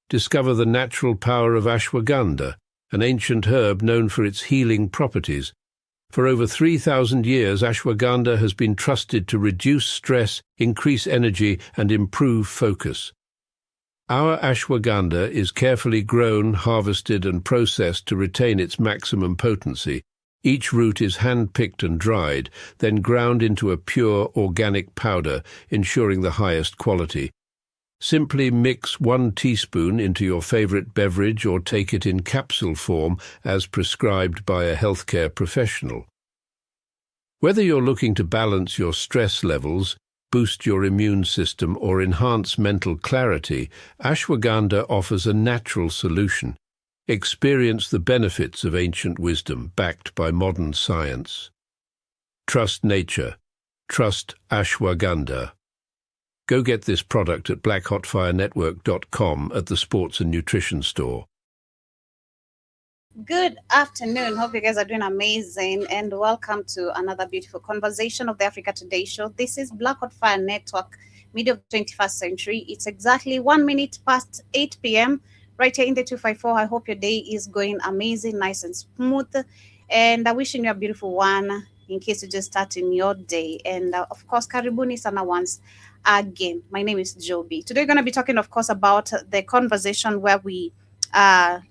discover the natural power of ashwagandha, an ancient herb known for its healing properties. For over 3,000 years, ashwagandha has been trusted to reduce stress, increase energy, and improve focus. Our ashwagandha is carefully grown, harvested, and processed to retain its maximum potency. Each root is hand-picked and dried, then ground into a pure organic powder, ensuring the highest quality. Simply mix 1 teaspoon into your favorite beverage or take it in capsule form as prescribed by a healthcare professional. Whether you're looking to balance your stress levels, boost your immune system, or enhance mental clarity, ashwagandha offers a natural solution. Experience the benefits of ancient wisdom backed by modern science. Trust nature. Trust ashwagandha. Go get this product at blackhotfirenetwork.com at the Sports and Nutrition Store. Good afternoon. Hope you guys are doing amazing, and welcome to another beautiful conversation of the Africa Today Show. This is Black Hot Fire Network, media of the 21st century. It's exactly 1 minute past 8 p.m. right here in the 254. I hope your day is going amazing, nice and smooth, and I'm wishing you a beautiful one in case you're just starting your day. And of course, karibuni sana once again. My name is Joby. Today we're going to be talking, of course, about the conversation where we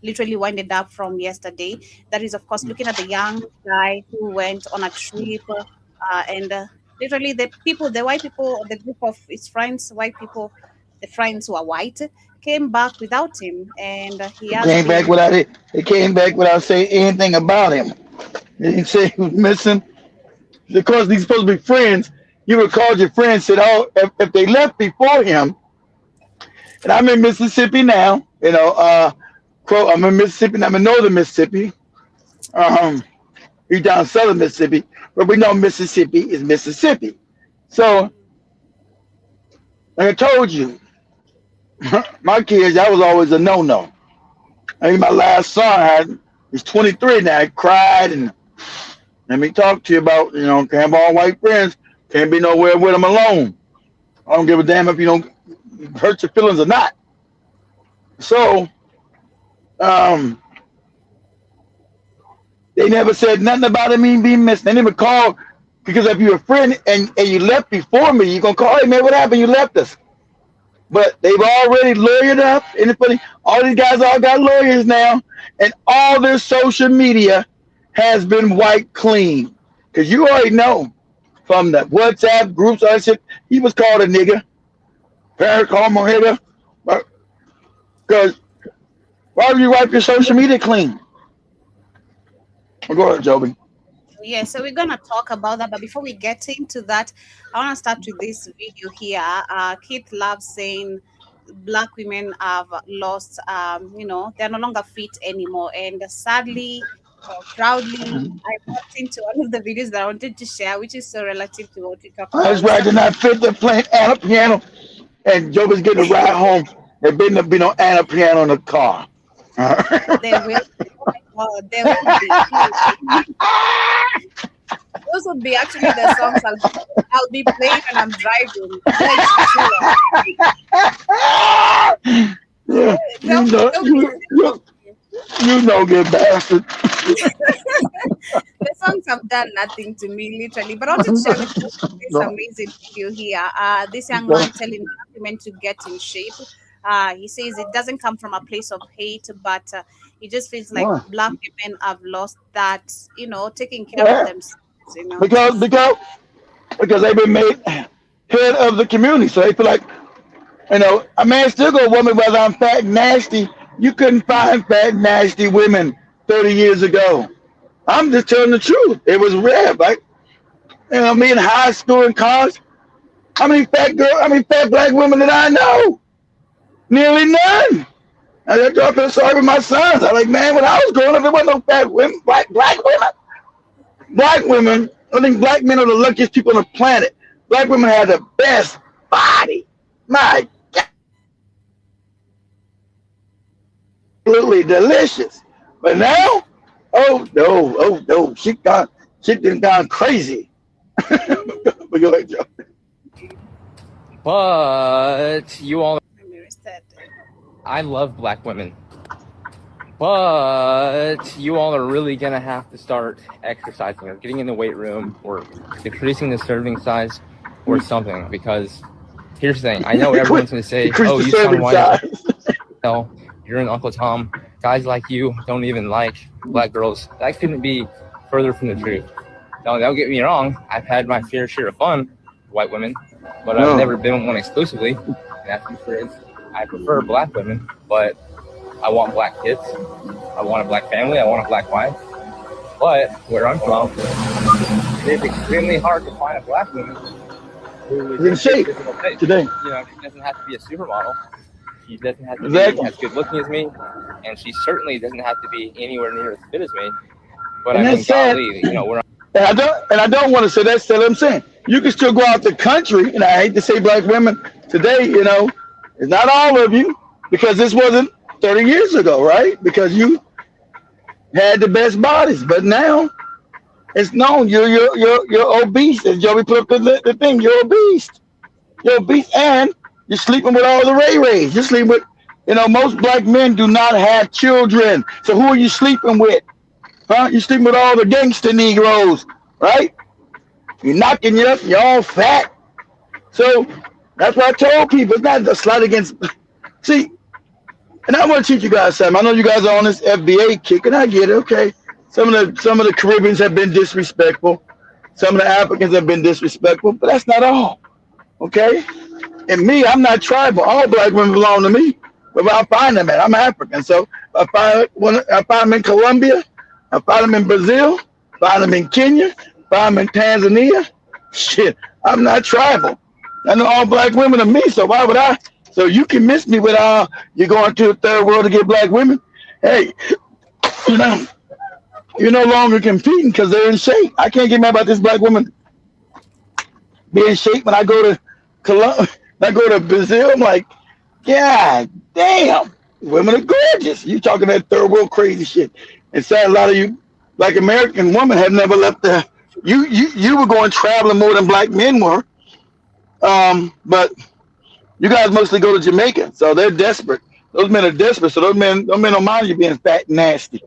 literally winded up from yesterday. That is, of course, looking at the young guy who went on a trip and literally the white people, the group of his friends, white people, the friends who are white, came back without him, and he came back without it. He came back without saying anything about him. They didn't say he was missing. Because these supposed to be friends, you recalled your friends said, "Oh, if they left before him," and I'm in Mississippi now. I'm in Mississippi. I'm in northern Mississippi. He's down southern Mississippi, but we know Mississippi is Mississippi. So, like I told you, my kids, that was always a no-no. I think my last son he's 23 now. He cried and let me talk to you about, can't have all white friends. Can't be nowhere with them alone. I don't give a damn if you don't hurt your feelings or not. So, they never said nothing about him being missing. They never called, because if you're a friend and you left before me, you're going to call, "Hey, man, what happened? You left us." But they've already lawyered up. And it's funny, all these guys all got lawyers now, and all their social media has been wiped clean. Because you already know from the WhatsApp groups, I said he was called a nigger. Parents call him a nigger. Because why would you wipe your social media clean? Go ahead, Joby. Yeah, so we're going to talk about that. But before we get into that, I want to start with this video here. Keith loves saying Black women have lost, they're no longer fit anymore. And sadly, proudly, I walked into one of the videos that I wanted to share, which is so relative to what we talk about. That's right. They're not fit. They're playing Anna piano, and Joby's getting a ride home. There better be no Anna piano in the car. There will. Oh, there will be. Those would be actually the songs I'll be playing when I'm driving. Good bastard. The songs have done nothing to me, literally. But I want to share with you this amazing video here. This young man telling women to get in shape. He says it doesn't come from a place of hate, but he just feels like Black women have lost that, taking care of themselves. Because they've been made head of the community, so they feel like, a man still go woman whether I'm fat and nasty. You couldn't find fat, nasty women 30 years ago. I'm just telling the truth. It was rare. Like, me in high school and college, how many fat Black women did I know? Nearly none. I just feel sorry for my sons. I'm like, man, when I was growing up, there wasn't no fat women, black women. Black women, I think Black men are the luckiest people on the planet. Black women have the best body. My God. Absolutely delicious. But now, oh no, she done gone crazy. But go ahead, Joe. But you all, I love black women, but you all are really gonna have to start exercising or getting in the weight room or decreasing the serving size or something. Because here's the thing: I know everyone's gonna say, Increase "Oh, the you sound serving white as size. hell. You're an Uncle Tom. Guys like you don't even like black girls." That couldn't be further from the truth. Don't get me wrong. I've had my fair share of fun with white women, but I've never been one exclusively. And that's because I prefer black women, but I want black kids. I want a black family. I want a black wife. But where I'm from, it's extremely hard to find a black woman who is in shape physical fit. today. You know, she doesn't have to be a supermodel. She doesn't have to Exactly. be as good looking as me, and she certainly doesn't have to be anywhere near as fit as me. But And I mean, that's sad. golly, you know, we're And I don't want to say that's what I'm saying. You can still go out the country, and I hate to say black women today, you know, it's not all of you, because this wasn't 30 years ago, right? Because you had the best bodies, but now it's known you're obese. As Joey put up the thing, you're obese. You're obese, and you're sleeping with all the Ray-Rays. You're sleeping with, you know, most black men do not have children. So who are you sleeping with? Huh? You're sleeping with all the gangster Negroes, right? You're knocking you up, you're all fat. So that's what I told people. It's not a slight against. See, and I want to teach you guys something. I know you guys are on this FBA kick, and I get it. Okay, some of the Caribbeans have been disrespectful. Some of the Africans have been disrespectful, but that's not all. Okay, and me, I'm not tribal. All black women belong to me. But where I find them at, I'm African. So I find them in Colombia. I find them in Brazil. Find them in Kenya. Find them in Tanzania. Shit, I'm not tribal. I know all black women are me. So why would I? So you can miss me with you're going to the third world to get black women. Hey, you know, you're no longer competing because they're in shape. I can't get mad about this black woman being in shape. When I go to Colombia, when I go to Brazil, I'm like, God damn, women are gorgeous. You talking that third world crazy shit. And sad, a lot of you, like American women, have never left the. You were going traveling more than black men were. But you guys mostly go to Jamaica, so they're desperate. Those men are desperate, so those men don't mind you being fat and nasty.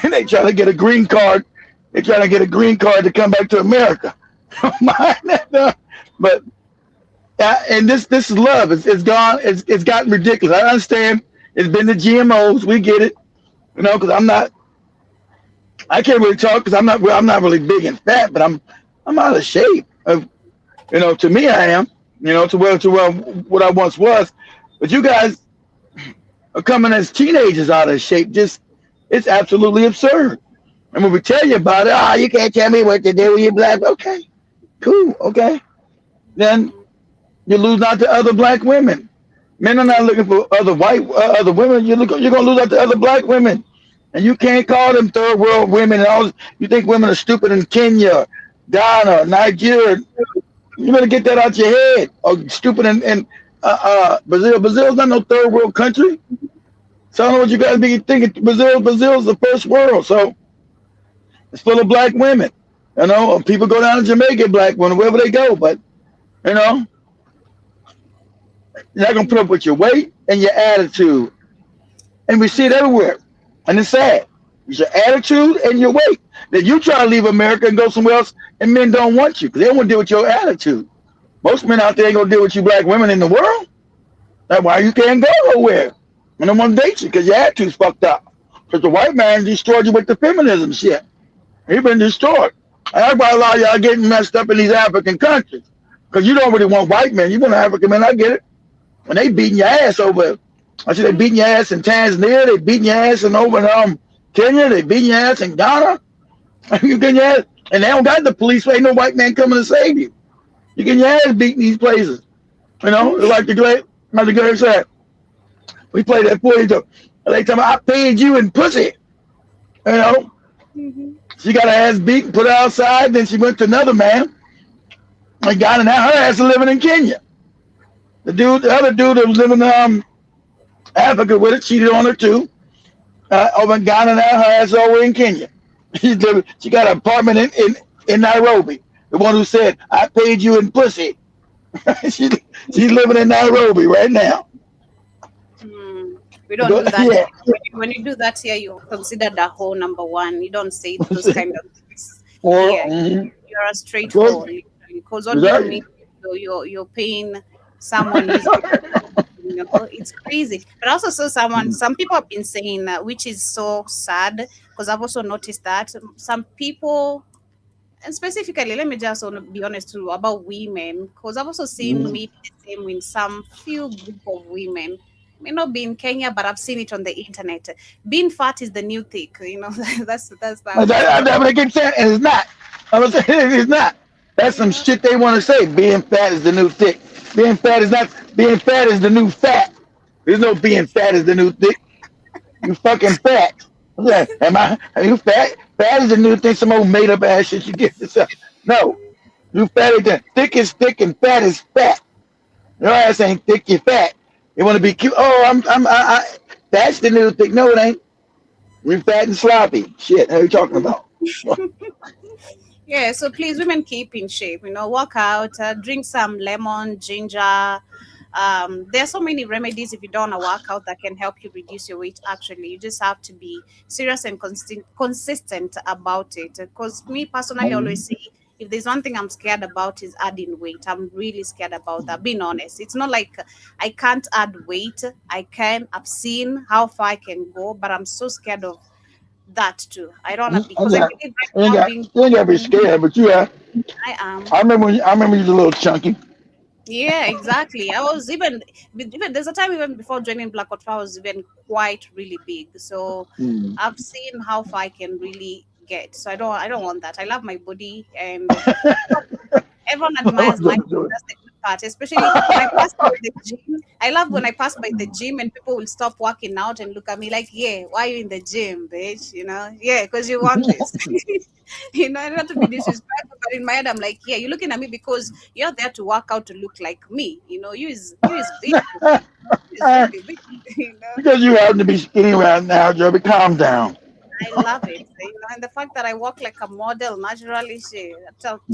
And they trying to get a green card. They're trying to get a green card to come back to America. Don't mind that, but and this is love. It's gone. It's gotten ridiculous. I understand. It's been the GMOs. We get it. You know, because I can't really talk because I'm not really big and fat, but I'm out of shape. You know, to me I am. You know, to where what I once was. But you guys are coming as teenagers out of shape. It's absolutely absurd. And when we tell you about it, you can't tell me what to do. You black. Okay, cool. Okay, then you lose out to other black women. Men are not looking for other women. You're gonna lose out to other black women. And you can't call them third world women. And all you think women are stupid in Kenya, Ghana, Nigeria. You better get that out your head. Or stupid in Brazil. Brazil's not no third world country. So I don't know what you guys be thinking. Brazil's the first world. So it's full of black women. You know, people go down to Jamaica, black women, wherever they go. But, you know, you're not going to put up with your weight and your attitude. And we see it everywhere. And it's sad. It's your attitude and your weight. That you try to leave America and go somewhere else, and men don't want you because they don't want to deal with your attitude. Most men out there ain't going to deal with you black women in the world. That's why you can't go nowhere. And they want to date you because your attitude's fucked up. Because the white man destroyed you with the feminism shit. He's been destroyed. And that's why a lot of y'all getting messed up in these African countries. Because you don't really want white men. You want African men. I get it. When they beating your ass over, I see they beating your ass in Tanzania. They beating your ass in over in Kenya. They beating your ass in Ghana. You getting your ass, and they don't got the police. Ain't no white man coming to save you. You getting your ass beat in these places. You know, like the guy said. We played that for you. They tell me I paid you in pussy. You know, she got her ass beat and put her outside. Then she went to another man and got her. Now her ass is living in Kenya. The other dude that was living in Africa with her cheated on her too. Over in Ghana now, her ass is over in Kenya. She got an apartment in Nairobi. The one who said I paid you in pussy. She's living in Nairobi right now. We don't do that. Yeah. When you do that here, you're considered a whole number one. You don't say those kind of things. Or Yeah, you're a straight good. whore, literally. Because what do you Exactly. mean? You're paying someone using, it's crazy. But also, so some people have been saying that, which is so sad, because I've also noticed that some people, and specifically, let me just be honest too about women, because I've also seen Mhm. maybe the same in some few group of women. May not be in Kenya, but I've seen it on the internet. Being fat is the new thick, that's But that's that's what I keep saying, and it's not. I'm saying it's not. That's you some know. shit they want to say. Being fat is the new thick. Being fat is not. Being fat is the new fat. There's no being fat is the new thick. You fucking fat. Yeah, am I? Are you fat? Fat is the new thing. Some old made up ass shit you get yourself. No, you fat again. Thick is thick and fat is fat. Your ass ain't thick. You fat. You want to be cute? Oh, that's the new thick. No, it ain't. We fat and sloppy. Shit. How you talking about? Yeah, so please, women, keep in shape. Work out, drink some lemon, ginger. There are so many remedies if you don't want to work out that can help you reduce your weight. Actually, you just have to be serious and consistent about it. Because me personally, I always say, if there's one thing I'm scared about is adding weight. I'm really scared about that. Being honest, it's not like I can't add weight. I can. I've seen how far I can go, but I'm so scared of that too. I don't want to, because I Yeah. believe right now being. You ain't got to be scared, but you have. I am. I remember you was a little chunky. Yeah, exactly. I was even there's a time even before joining Black Hot Fire, I was even quite really big. So Mm. I've seen how far I can really get. So I don't want that. I love my body, and everyone admires my body. That's the good part. Especially when I pass by the gym. I love when I pass by the gym and people will stop working out and look at me like, yeah, why are you in the gym, bitch? Yeah, because you want this. Not to be disrespectful, but in my head, I'm like, yeah, you're looking at me because you're there to work out to look like me. You is big. You is really big. Because you happen to be skinny right now, Joby. Calm down. I love it. And the fact that I walk like a model naturally,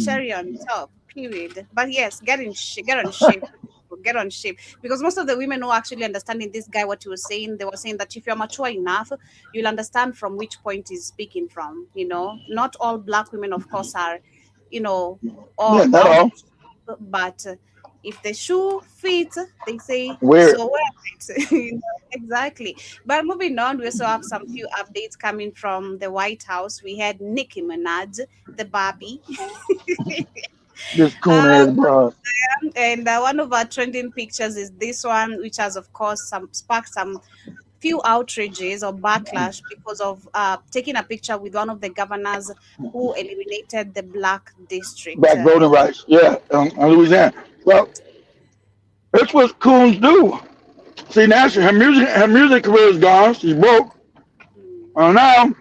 cherry on top. Period. But yes, get on shape. Get on shape, because most of the women who are actually understanding this guy, what he was saying, they were saying that if you're mature enough, you'll understand from which point he's speaking from. Not all black women, of course, are, Yeah, all not out, all. but if the shoe fits, they say Wear it. so wear it. Exactly. But moving on, we also have some few updates coming from the White House. We had Nicki Minaj, the Barbie. This coon uh, ass broad. and one of our trending pictures is this one, which has, of course, sparked some few outrages or backlash because of taking a picture with one of the governors who eliminated the black district. Black voting rights. Yeah, in Louisiana. Well, that's what coons do. See, now her music career is gone. She's broke. Now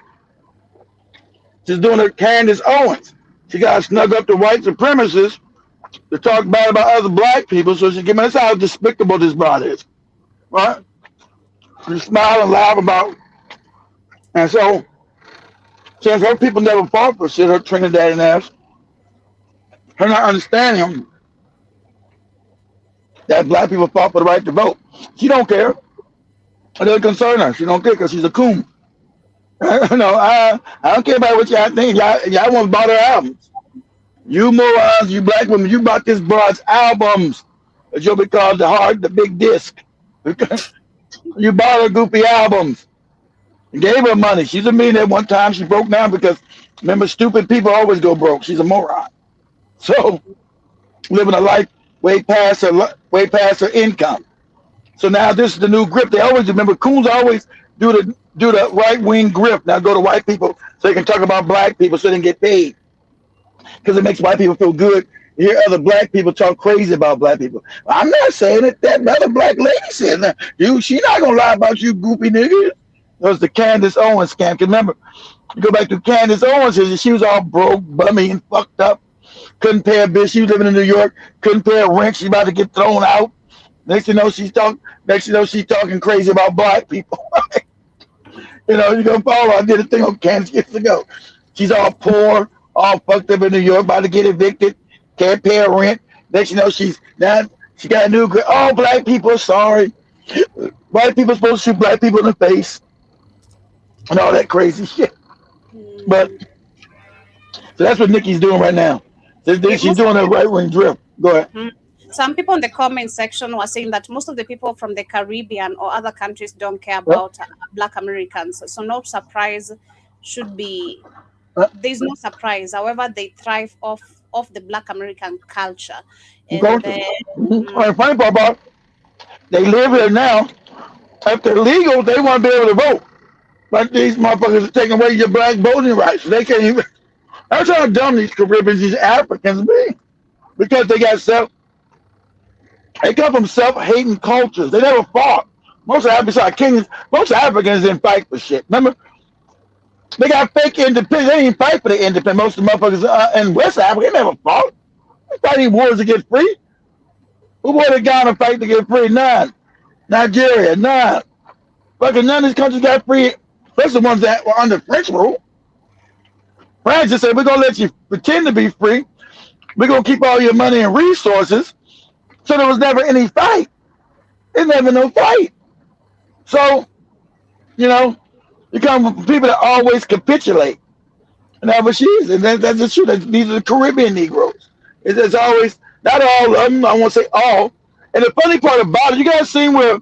she's doing her Candace Owens. She got to snug up the white supremacists to talk bad about other black people, so she can. That's how despicable this broad is, right? She smile and laugh about, and so since her people never fought for shit, her Trinidad and ass, her not understanding that black people fought for the right to vote. She don't care. It doesn't concern her. She don't care because she's a coon. No, I don't care about what y'all think. Y'all want to buy her albums. You morons, you black women, you bought this broad's albums. It's you'll be called the big disc. You bought her goofy albums. You gave her money. She's a millionaire. One time she broke down because remember, stupid people always go broke. She's a moron. So living a life way past her income. So now this is the new grip. They always remember coons always do the right wing grip. Now go to white people so they can talk about black people so they can get paid. Because it makes white people feel good to hear other black people talk crazy about black people. I'm not saying it. That other black lady said that. She not gonna lie about you, goopy niggas. That was the Candace Owens scam. Cause remember, you go back to Candace Owens, she was all broke, bummy, and fucked up. Couldn't pay a bill. She was living in New York. Couldn't pay a rent. She's about to get thrown out. Next thing you know, she's talking crazy about black people. You gonna follow. I did a thing on Candace years ago. She's all poor, all fucked up in New York, about to get evicted, can't pay her rent. Next you know, she got a new all black people sorry. White people supposed to shoot black people in the face and all that crazy shit. But Mm. so that's what Nikki's doing right now. She's Most of doing a the right wing drift. Go ahead. Mm. Some people in the comment section were saying that most of the people from the Caribbean or other countries don't care Yep. about Black Americans. So no surprise should be Uh, there's no surprise. However, they thrive off the Black American culture, and culture. then Mm-hmm. mm, And the funny part about they live here now. If they're legal, they want to be able to vote. But these motherfuckers are taking away your black voting rights. They can't even. That's how dumb these Caribbeans, these Africans be. Because they come from self-hating cultures. They never fought. Most of besides Kenyans, most Africans didn't fight for shit. Remember, they got fake independence. They didn't fight for the independence. Most of the motherfuckers in West Africa, they never fought. They fighting wars to get free. Who would have gone to fight to get free? None. Nigeria, none. Fucking none of these countries got free. Especially the ones that were under French rule. France just said, we're going to let you pretend to be free. We're going to keep all your money and resources. So there was never any fight. There's never no fight. So, you come from people that always capitulate. And that's what she is. And that's the truth. These are the Caribbean Negroes. It's always, not all of them, I won't say all. And the funny part about it, you guys seen where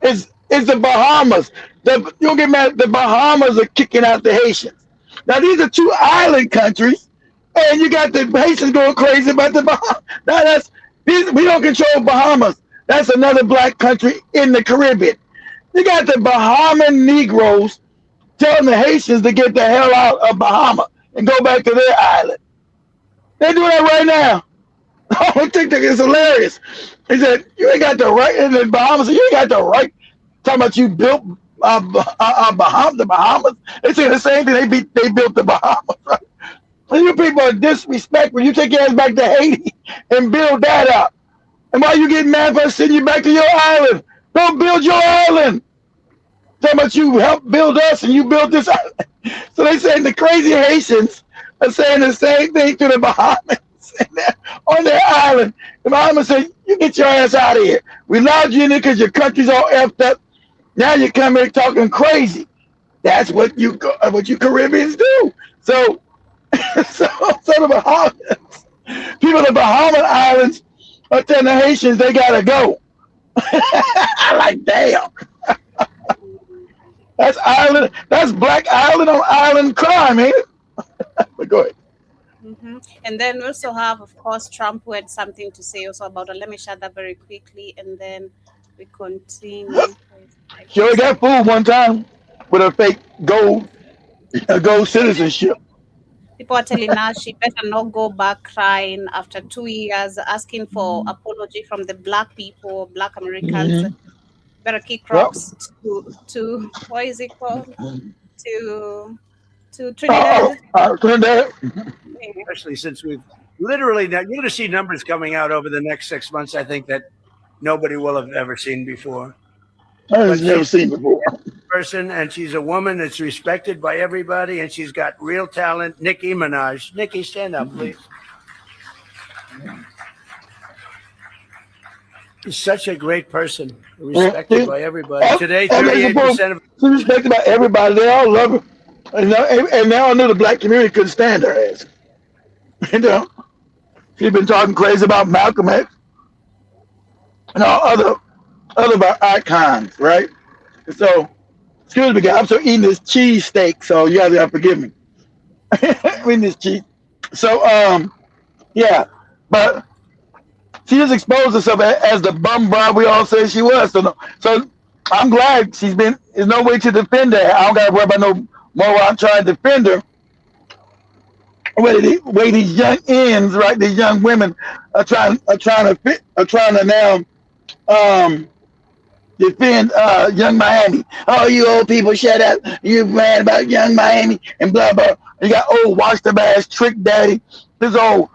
it's the Bahamas. You don't get mad, the Bahamas are kicking out the Haitians. Now, these are two island countries, and you got the Haitians going crazy about the Bahamas. Now, we don't control Bahamas. That's another black country in the Caribbean. You got the Bahamian Negroes telling the Haitians to get the hell out of Bahama and go back to their island. They're doing that right now. I think that it's hilarious. He said, you ain't got the right in the Bahamas. You ain't got the right. Talking about you built the Bahamas. They say the same thing. They built the Bahamas. Right? And you people are disrespectful. You take your ass back to Haiti and build that up. And why you getting mad for us sending you back to your island? Don't build your island. Talking about you helped build us and you built this island. So they saying the crazy Haitians are saying the same thing to the Bahamas on their island. The Bahamas say, you get your ass out of here. We allowed you in there because your country's all effed up. Now you come here talking crazy. That's what you Caribbeans do. So the Bahamas, people in the Bahama Islands are telling the Haitians they gotta go. Like damn. That's black island on island crime, ain't it? But go ahead. And then we also have, of course, Trump who had something to say also about it. Let me share that very quickly, and then we continue. She only got fooled one time with a fake gold citizenship. People are telling her she better not go back crying after 2 years, asking for apology from the black people, black Americans. Mm-hmm. Better kick Yep. rocks to what is it called? To Trinidad. Trinidad. Especially since we've literally now, you're going to see numbers coming out over the next 6 months. I think that nobody will have ever seen before. I've never seen before. Person, and she's a woman that's respected by everybody, and she's got real talent. Nicki Minaj. Nicki, stand up, please. She's such a great person, respected by everybody. Today, 38% of she's respected by everybody. They all love her, and now I knew the black community couldn't stand her ass. She's been talking crazy about Malcolm X and all other icons, right? So, excuse me, guys. I'm still eating this cheese steak, so you guys gotta forgive me. I'm eating this cheese. So, yeah, but she just exposed herself as the bum broad we all say she was. So I'm glad there's no way to defend her. I don't gotta worry about no more while I'm trying to defend her. Way these young ends, right? These young women are trying to now defend Young Miami. Oh, you old people, shut up. You mad about Young Miami and blah blah. You got old washed up ass Trick Daddy. This old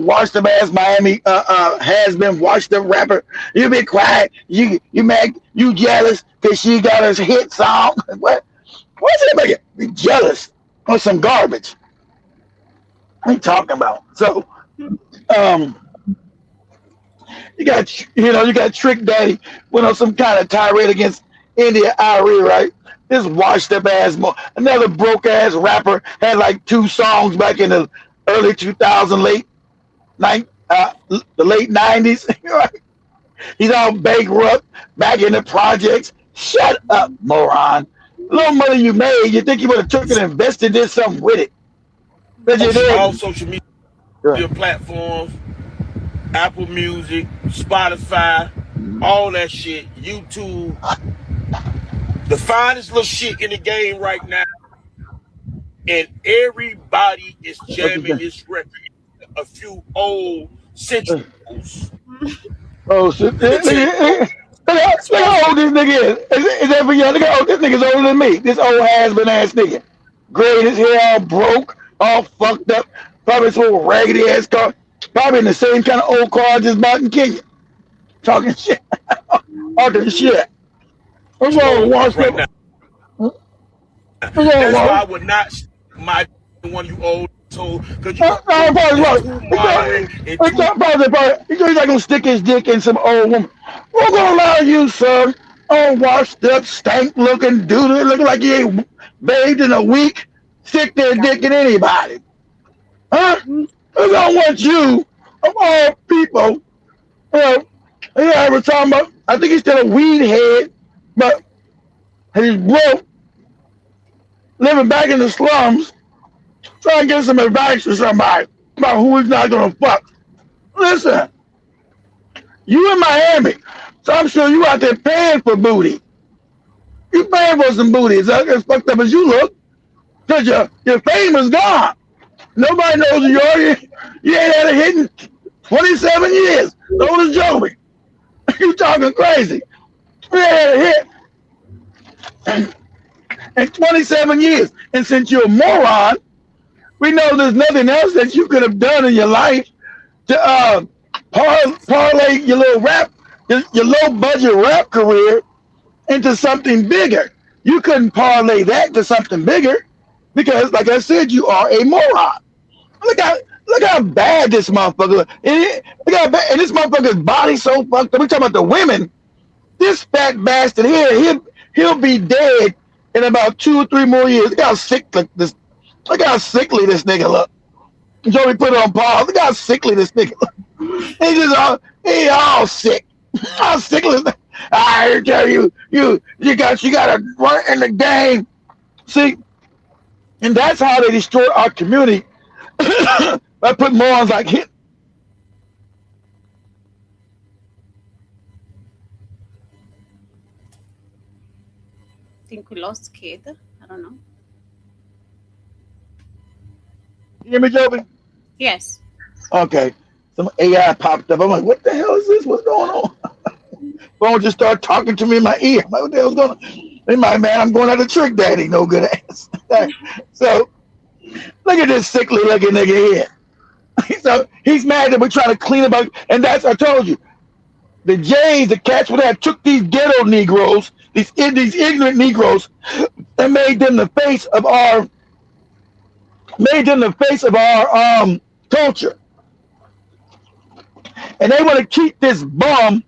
washed up ass Miami has been washed up rapper. You be quiet. You mad? You jealous because she got her hit song? What? What's it make it? Be jealous or some garbage? What are you talking about? So, You got Trick Daddy went on some kind of tirade against India Ari, right? This washed up ass, another broke ass rapper had like 2 songs back in the early 2000, the late 90s. Right? He's all bankrupt, back in the projects. Shut up, moron. The little money you made, you think you would have took it and invested in something with it. But you didn't. All social media platforms, Apple Music, Spotify, all that shit, YouTube. The finest little shit in the game right now. And everybody is jamming this record. A few old centrals. Oh, shit. Look how old this nigga is. Is that for you? Look how old this nigga's older than me. This old has-been ass nigga. Gray in his hair, all broke, all fucked up. Probably some old raggedy ass car. Probably in the same kind of old car I just bought in Kenya. Talking shit. Talking shit. I'm going to watch right now. That's why I would not my one of you old told because you He's not gonna stick his dick in some old woman. We're gonna allow you, son, all washed up, stank looking dude, looking like you ain't bathed in a week, stick their dick in anybody. Huh? I don't want you, of all people. I was talking about, I think he's still a weed head, but he's broke, living back in the slums, trying to get some advice from somebody about who he's not gonna fuck. Listen, you in Miami, so I'm sure you out there paying for booty. You paying for some booty. It's as fucked up as you look, because your fame is gone. Nobody knows who you are. You ain't had a hit in 27 years. So is Joey. You talking crazy. You ain't had a hit in 27 years. And since you're a moron, we know there's nothing else that you could have done in your life to parlay your little your low budget rap career into something bigger. You couldn't parlay that to something bigger because, like I said, you are a moron. Look how bad this motherfucker is. Look how bad, and this motherfucker's body so fucked up. We talking about the women. This fat bastard here, he'll be dead in about 2 or 3 more years. Look how sickly this nigga look. Joey put it on pause. Look how sickly this nigga look. He all sick. How sickly. I tell you gotta work in the game. See, and that's how they destroy our community by putting morons like him. I think we lost Kid. I don't know. You hear me, Joby? Yes. Okay. Some AI popped up. I'm like, what the hell is this? What's going on? Phone just started talking to me in my ear. I'm like, what the hell's going on? Hey, my man, I'm going out to Trick Daddy. No good ass. So, look at this sickly looking nigga here. So, he's mad that we're trying to clean up. And that's, I told you, the Jays, the cats would have took these ghetto Negroes, these ignorant Negroes, and made them the face of our culture. And they want to keep this bum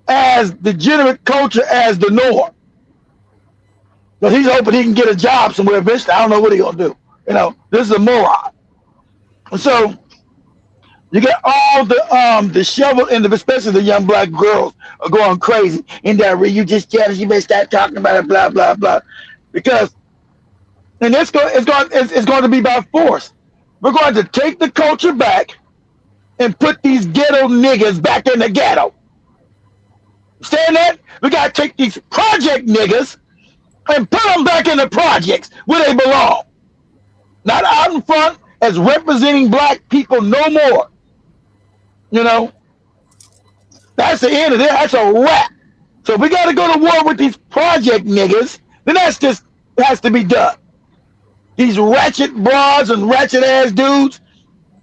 as degenerate culture as the norm. But he's hoping he can get a job somewhere eventually. I don't know what he's gonna do. This is a moron. And so you get all the disheveled and especially the young black girls are going crazy. In that you just jealous, you better start talking about it, blah, blah, blah. Because and it's going to be by force. We're going to take the culture back and put these ghetto niggas back in the ghetto. Understand that? We got to take these project niggas and put them back in the projects where they belong. Not out in front as representing black people no more. That's the end of it. That's a wrap. So if we got to go to war with these project niggas, then that's just has to be done. These ratchet broads and ratchet ass dudes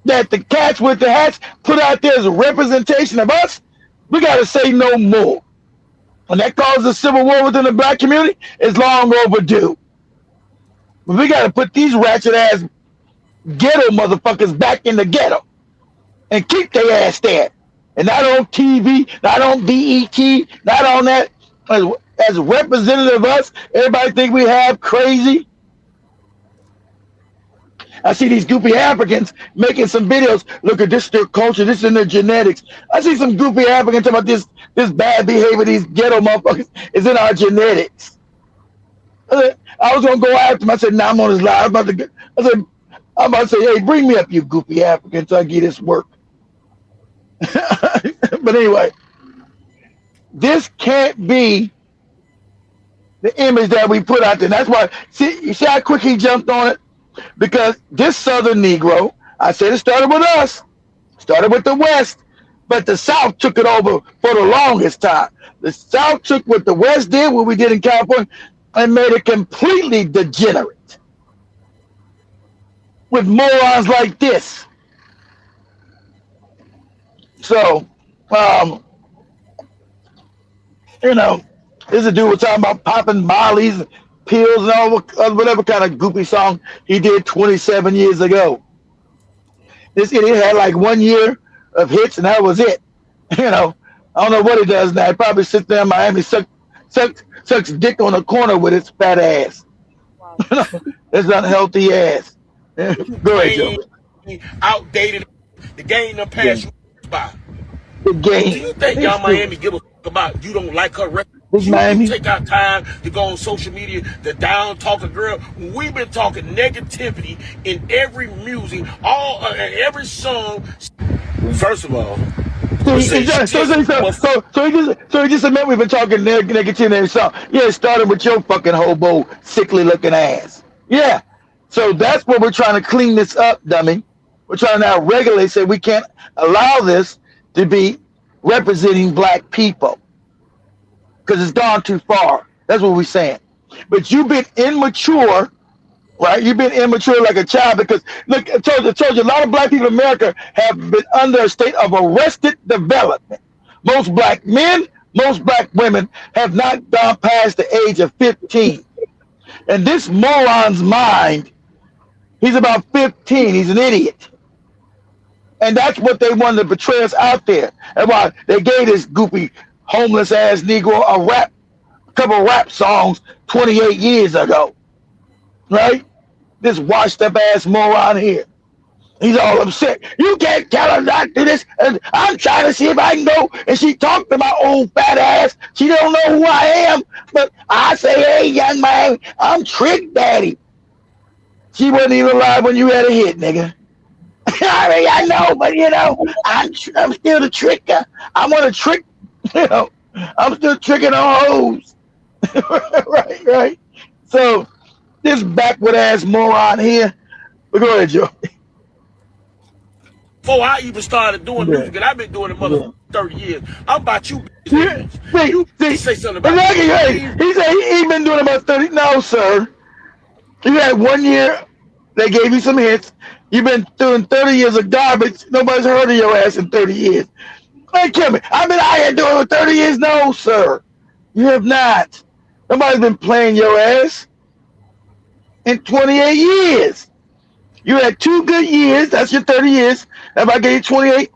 that the cats with the hats put out there as a representation of us, we got to say no more. And that causes a civil war within the black community is long overdue. But we got to put these ratchet ass ghetto motherfuckers back in the ghetto and keep their ass there. and not on TV, not on BET, not on that. As representative of us, everybody think we have crazy. I see these goofy Africans making some videos. Look at this, their culture. This is in their genetics. I see some goofy Africans talking about this bad behavior. These ghetto motherfuckers is in our genetics. I was gonna go after him. I said, "Nah, I'm on his live." I'm about to say, "Hey, bring me up, you goofy African, so I get this work." But anyway, this can't be the image that we put out there. That's why. You see how quick he jumped on it. Because this Southern Negro, I said it started with us, started with the West, but the South took it over for the longest time. The South took what the West did, what we did in California, and made it completely degenerate with morons like this. So, this a dude was talking about popping mollies, pills, and all whatever kind of goofy song he did 27 years ago. This idiot had like 1 year of hits, and that was it. I don't know what he does now. He probably sits there in Miami, sucks dick on the corner with his fat ass. Wow. His unhealthy ass. Go ahead, Joe. Outdated. The game done passed you by. The game. Do you think y'all Miami give a fuck about you don't like her record? You take our time to go on social media to down talk a girl. We've been talking negativity in every music, every song. First of all, so he just admit we've been talking negativity in every song. Yeah, it started with your fucking hobo, sickly looking ass. Yeah. So that's what we're trying to clean this up, dummy. We're trying to now regulate, say we can't allow this to be representing black people. Because it's gone too far. That's what we're saying. But you've been immature, right? You've been immature like a child because, look, I told you, a lot of black people in America have been under a state of arrested development. Most black men, most black women have not gone past the age of 15. And this moron's mind, he's about 15. He's an idiot. And that's what they wanted to portray us out there. And why they gave this goofy homeless ass Negro a couple rap songs 28 years ago, right? This washed up ass moron here. He's all upset. You can't tell her not to do this. And I'm trying to see if I can go. And she talked to my old fat ass. She don't know who I am. But I say, hey, young man, I'm Trick Daddy. She wasn't even alive when you had a hit, nigga. I mean, I know, but I'm still the tricker. I want to trick. I'm still tricking on hoes. right. So this backward ass moron here. But go ahead, Joe. Before I even started doing music, and I've been doing it 30 years. I'm about you. You say something about he said he been doing about 30. No, sir. You had 1 year. They gave you some hits. You've been doing 30 years of garbage. Nobody's heard of your ass in 30 years. Hey, kill me. I've been out here doing it for 30 years. No, sir. You have not. Nobody's been playing your ass in 28 years. You had 2 good years. That's your 30 years. If I gave you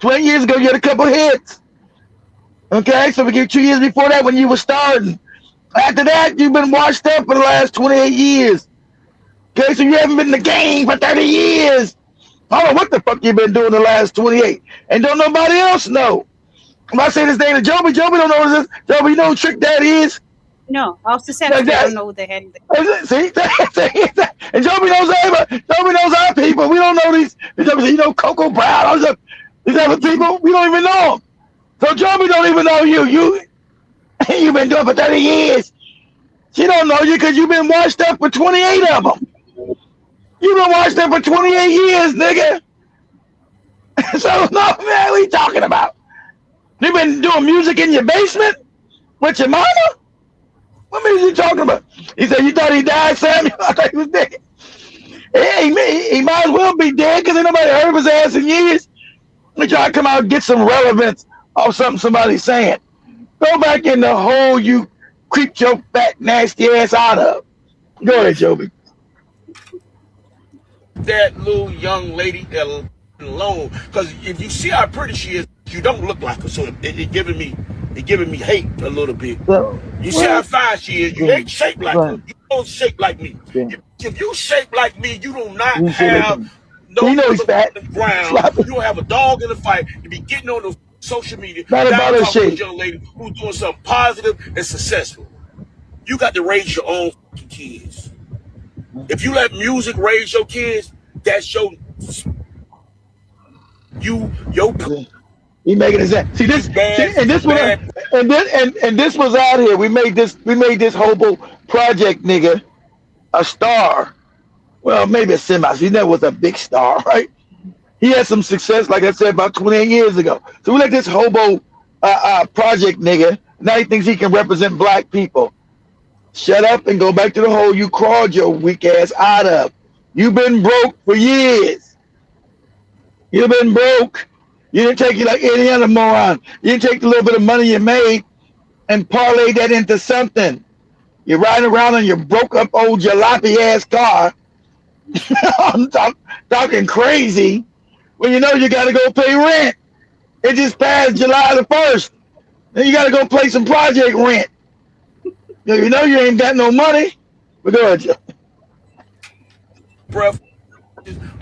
20 years ago, you had a couple hits. Okay, so we gave 2 years before that when you were starting. After that, you've been washed up for the last 28 years. Okay, so you haven't been in the game for 30 years. I don't know what the fuck you've been doing the last 28. And don't nobody else know. If I say this name to Joby don't know what this is. Joby, you know who Trick Daddy is? No, I was to say I don't know who the hell. See? And Joby knows everybody. Joby knows our people. We don't know these. Coco Brown. These other people, we don't even know them. So Joby don't even know you. You've been doing it for 30 years. She don't know you because you've been washed up for 28 of them. You've been washed up for 28 years, nigga. So, no, man, what are you talking about? You been doing music in your basement with your mama? What music you talking about? He said, you thought he died, Samuel? I thought he was dead. He might as well be dead because ain't nobody heard of his ass in years. Let y'all come out and get some relevance off something somebody's saying. Go back in the hole you creeped your fat, nasty ass out of. Go ahead, Joby. That little young lady alone, because if you see how pretty she is, you don't look like her, so it giving me hate a little bit. So, You see how fine she is. You ain't shaped like her. right. You don't shape like me. Yeah. If you shape like me, you do not You should have listen. no You know he's fat. ground. Sloppy. You don't have a dog in the fight. You be getting on the social media, Not down about her talking to shape. this young lady who's doing something positive and successful. You got to raise your own fucking kids. If you let music raise your kids, that's your He making his see this bad, see, and this bad. was and this was out here. We made this hobo project nigga a star. Well, maybe a semi. He never was a big star, right? He had some success, like I said, about 28 years ago. So we let this hobo project nigga. Now he thinks he can represent black people. Shut up and go back to the hole you crawled your weak ass out of. You've been broke for years. You've been broke. You didn't take it like any other moron. You didn't take the little bit of money you made and parlay that into something. You're riding around in your broke up old jalopy ass car. I'm talking crazy when you know you got to go pay rent. It just passed July the 1st. Then you got to go pay some project rent. You know you ain't got no money. But go ahead, Joe. Bruh,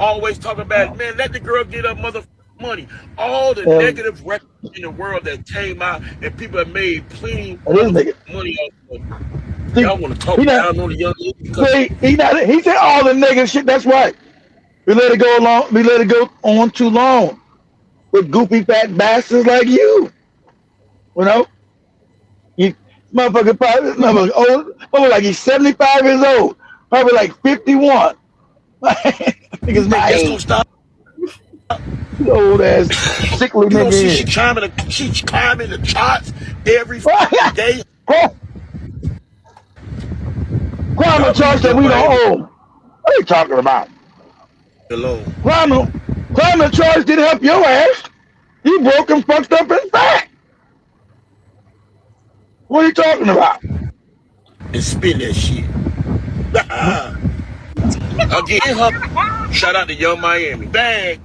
always talking about, man, let the girl get her motherfucking money. All the negative records in the world that came out and people have made plenty money off of. Y'all want to talk down on the young lady? He said all the negative shit. That's right. We let it go along. We let it go on too long with goofy fat bastards like you. You know, you motherfucker probably old, like he's 75 years old, probably like 51. Niggas my age. Stop. Old ass sickly nigga. She's climbing the charts every day. Climbing charts that we don't own. What are you talking about? Hello. Climbing charts didn't help your ass. You broke and fucked up and fat. What are you talking about? And spin that shit. Again, shout out to Young Miami. Bang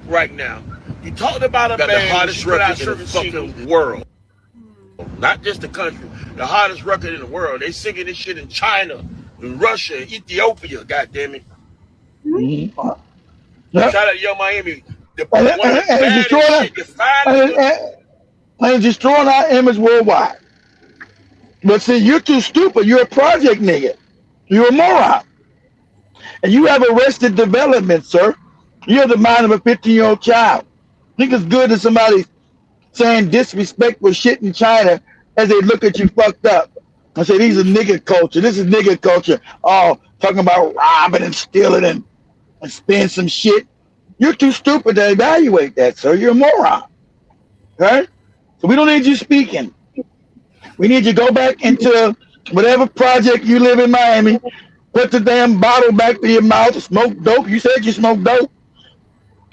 right now. You talked about a band the hottest record in the fucking world. Not just the country. The hottest record in the world. They singing this shit in China, in Russia, Ethiopia, goddammit. Mm-hmm. Shout out to Young Miami. And destroying our image worldwide. But see, you're too stupid. You're a project nigga. You're a moron. And you have arrested development, sir. You have the mind of a 15-year-old child. Think it's good that somebody's saying disrespectful shit in China as they look at you fucked up. I say, these are nigga culture. This is nigga culture. Oh, talking about robbing and stealing and spend some shit. You're too stupid to evaluate that, sir. You're a moron. Right? So we don't need you speaking. We need you to go back into whatever project you live in Miami, put the damn bottle back to your mouth, smoke dope. You said you smoke dope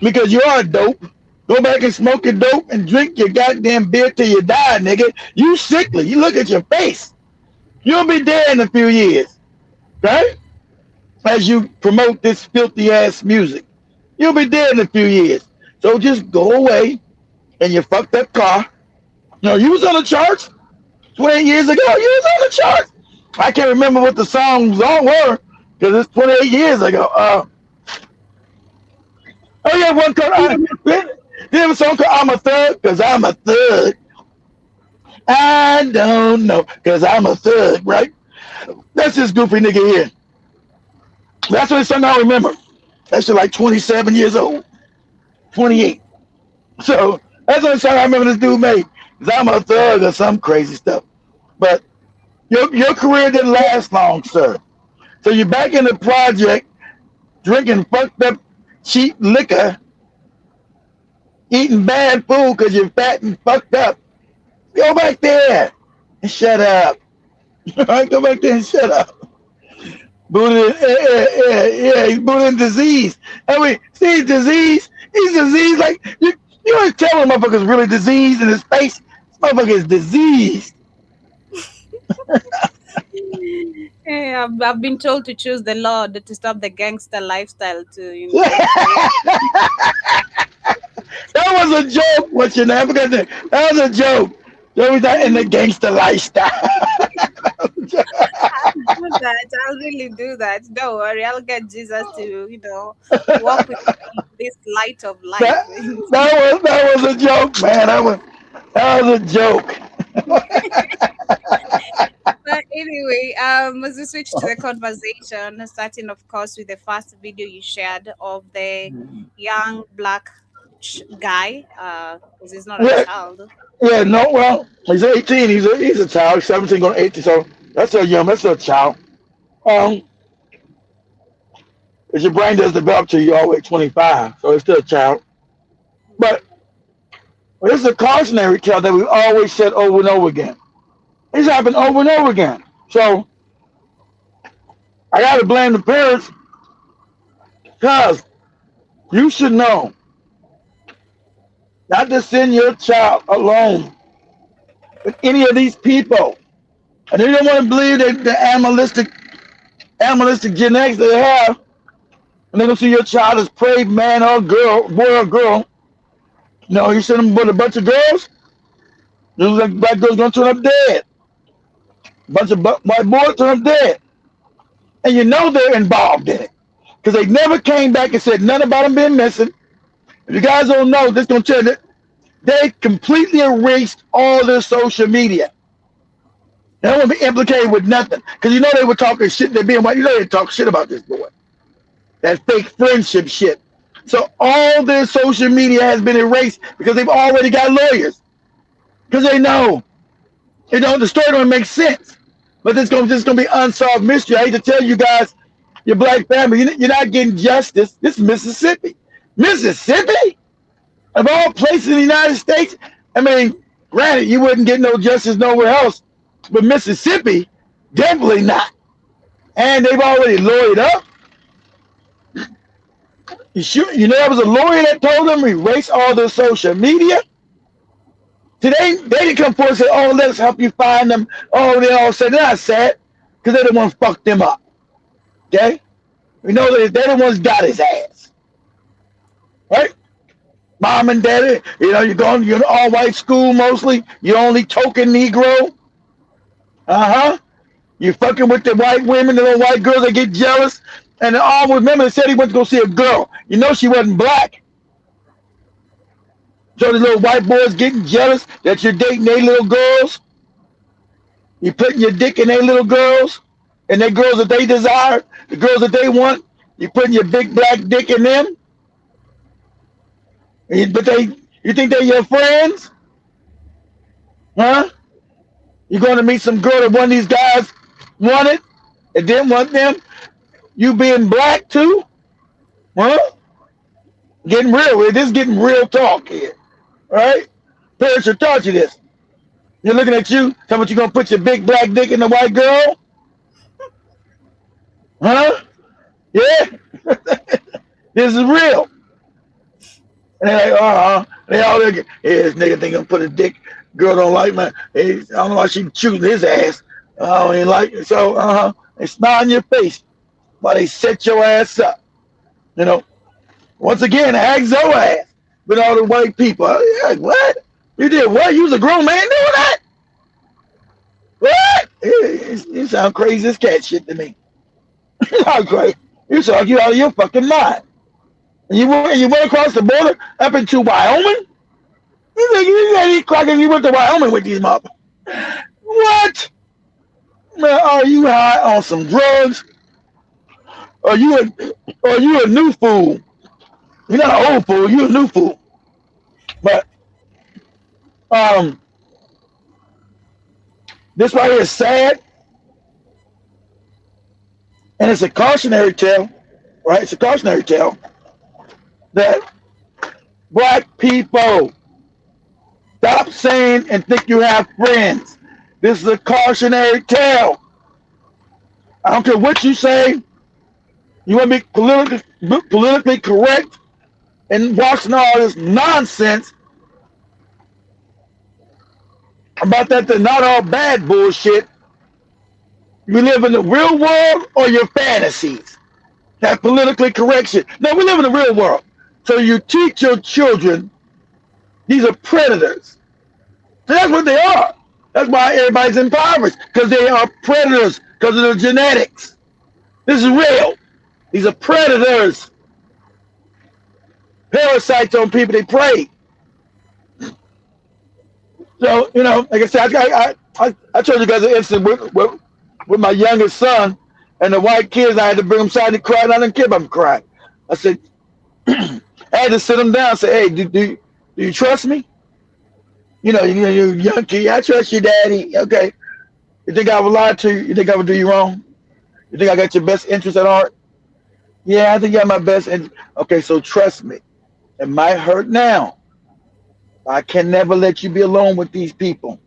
because you are dope. Go back and smoke your dope and drink your goddamn beer till you die, nigga. You sickly. You look at your face. You'll be dead in a few years, right? As you promote this filthy ass music. You'll be dead in a few years. So just go away in your fucked up car. No, you was on the charts 28 years ago. You was on the charts. I can't remember what the songs all were because it's 28 years ago. Oh yeah, one called they have a song called I'm a Thug because I'm a thug. I don't know because I'm a thug, right? That's this goofy nigga here. That's what song I remember. That's like 27 years old, 28. So that's what song I remember this dude made. Because I'm a thug or some crazy stuff. But your career didn't last long, sir. So you're back in the project, drinking fucked up cheap liquor, eating bad food because you're fat and fucked up. Go back there and shut up. All right, go back there and shut up. He's booting disease. I mean, see, disease. He's diseased. Like you ain't telling motherfuckers really diseased in his face. This motherfucker is diseased. Hey, I've been told to choose the Lord to stop the gangster lifestyle too. You know? That was a joke. What's your name? Because that was a joke. That was in the gangster lifestyle. Do that. I'll really do that. Don't worry. I'll get Jesus to, walk with me in this light of life. That was a joke, man. That was a joke. But anyway, as we switch to the conversation, starting, of course, with the first video you shared of the young black guy, because he's not a Yeah, child. yeah, no, well, he's 18. He's a child. He's 17 going to 18. So that's a child. Um, as your brain does develop till you're always 25, so it's still a child. But this is a cautionary tale that we always said over and over again. It's happened over and over again. So I got to blame the parents because you should know not to send your child alone with any of these people. And they don't want to believe that the animalistic genetics they have, and they're going to see your child as prey man or girl, boy or girl. No, you send them with a bunch of girls, those like black girls going to turn up dead. A bunch of white boys turn up dead. And you know they're involved in it because they never came back and said nothing about them being missing. If you guys don't know, this going to tell you that they completely erased all their social media. They don't want to be implicated with nothing because you know they were talking shit. They're being white. You know they talk shit about this boy. That fake friendship shit. So all their social media has been erased because they've already got lawyers. Because they know. The story don't make sense. But this is gonna be unsolved mystery. I hate to tell you guys, your black family, you're not getting justice. This is Mississippi. Mississippi? Of all places in the United States? I mean, granted, you wouldn't get no justice nowhere else. But Mississippi, definitely not. And they've already lawyered up. You know there was a lawyer that told them erase all their social media? Today, they didn't come forward and say, oh, let's help you find them. Oh, they all said, they're not sad because they're the ones fucked them up. Okay? We know that they're the ones got his ass. Right? Mom and daddy, you're in all-white school mostly. You're only token Negro. Uh-huh. You fucking with the white women, the little white girls that get jealous. And all remember they said he went to go see a girl. You know she wasn't black. So the little white boys getting jealous that you're dating their little girls. You putting your dick in their little girls. And their girls that they desire, the girls that they want, you putting your big black dick in them. But you think they're your friends? Huh? You're going to meet some girl that one of these guys wanted and didn't want them? You being black too? Huh? Getting real. This is getting real talk here. Right? Parents should taught you this. You're looking at you, talking about you going to put your big black dick in the white girl? Huh? Yeah? This is real. And they're like, they all look at, this nigga think I'm put a dick. Girl don't like my, I don't know why she choosing his ass. I don't even like it. So, they smile in your face while they set your ass up. Once again, ask your ass with all the white people. Like, what? You did what? You was a grown man doing that? What? You sound crazy as cat shit to me. You sound crazy. You sound you out of your fucking mind. And you went across the border up into Wyoming? You think you crackers, you went to Wyoming with these motherfuckers? What? Man, are you high on some drugs? Are you a new fool? You're not an old fool, you're a new fool. But this right here is sad. And it's a cautionary tale, right? It's a cautionary tale that black people, stop saying and think you have friends. This is a cautionary tale. I don't care what you say. You want to be politically correct and watching all this nonsense about that they're not all bad bullshit. You live in the real world or your fantasies. That politically correct shit. Now we live in the real world. So you teach your children These are predators. So that's what they are. That's why everybody's impoverished, because they are predators, because of their genetics. This is real. These are predators. Parasites on people they prey. So, like I said, I told you guys an incident with my youngest son and the white kids. I had to bring them aside to cry, and I didn't care about them crying. I said, I had to sit them down and say, hey, do you trust me? You're a young kid. I trust you, daddy. Okay. You think I would lie to you? You think I would do you wrong? You think I got your best interest at heart? Yeah, I think you got my best interest. Okay, so trust me. It might hurt now. I can never let you be alone with these people.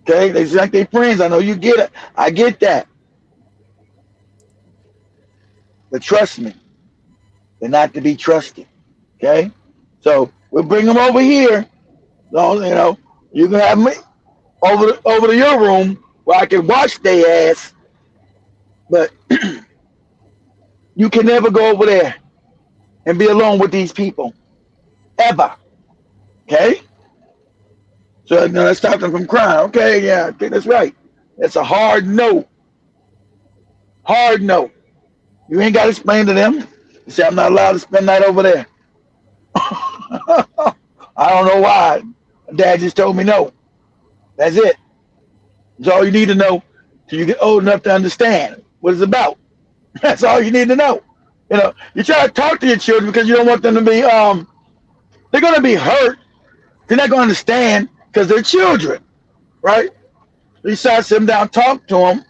Okay, they like they friends. I know you get it. I get that. But trust me, they're not to be trusted. Okay, so we'll bring them over here. So, you can have me over to your room where I can watch their ass. But you can never go over there and be alone with these people ever. Okay. So that stops them from crying. Okay, yeah, I think that's right. That's a hard no. Hard no. You ain't got to explain to them. You say, I'm not allowed to spend the night over there. I don't know why. Dad just told me no. That's it. That's all you need to know till you get old enough to understand what it's about. That's all you need to know. You try to talk to your children because you don't want them to be, they're going to be hurt. They're not going to understand because they're children, right? You start sit them down, talk to them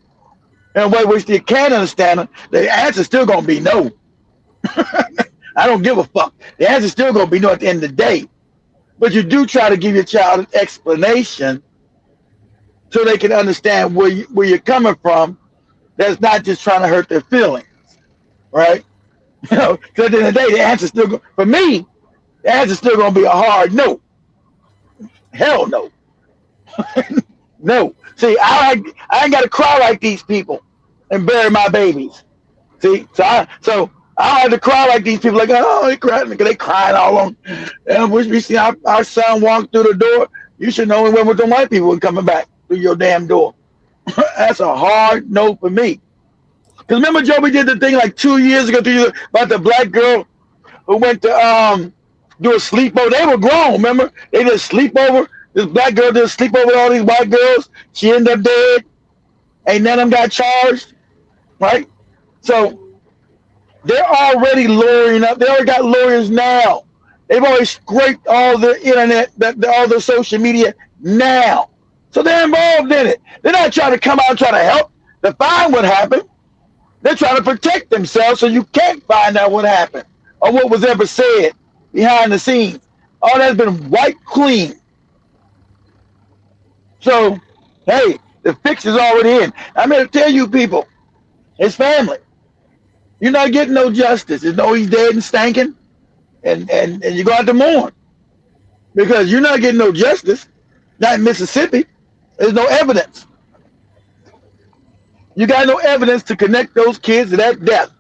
in a way which they can understand them. The answer's still going to be no. I don't give a fuck. The answer's still going to be no at the end of the day. But you do try to give your child an explanation so they can understand where you're coming from. That's not just trying to hurt their feelings, right? Because at the end of the day, the answer's still for me. The answer's still going to be a hard no. Hell no. No. See, I ain't got to cry like these people and bury my babies. See, so I don't have to cry like these people. Like, oh, they crying all on. And we see our son walk through the door. You should know he went with the white people and coming back through your damn door. That's a hard no for me. Because remember, Joe, we did the thing like 2 years ago about the black girl who went to do a sleepover. They were grown, remember? They did a sleepover. This black girl did a sleepover with all these white girls. She ended up dead. Ain't none of them got charged, right? So they're already lawyering up. They already got lawyers now. They've already scraped all the internet, all the social media now. So they're involved in it. They're not trying to come out and try to help define what happened. They're trying to protect themselves so you can't find out what happened or what was ever said behind the scenes. All that's been wiped clean. So, hey, the fix is already in. I'm here to tell you people, it's family. You're not getting no justice. You know he's dead and stinking, and you go out to mourn because you're not getting no justice. Not in Mississippi. There's no evidence. You got no evidence to connect those kids to that death.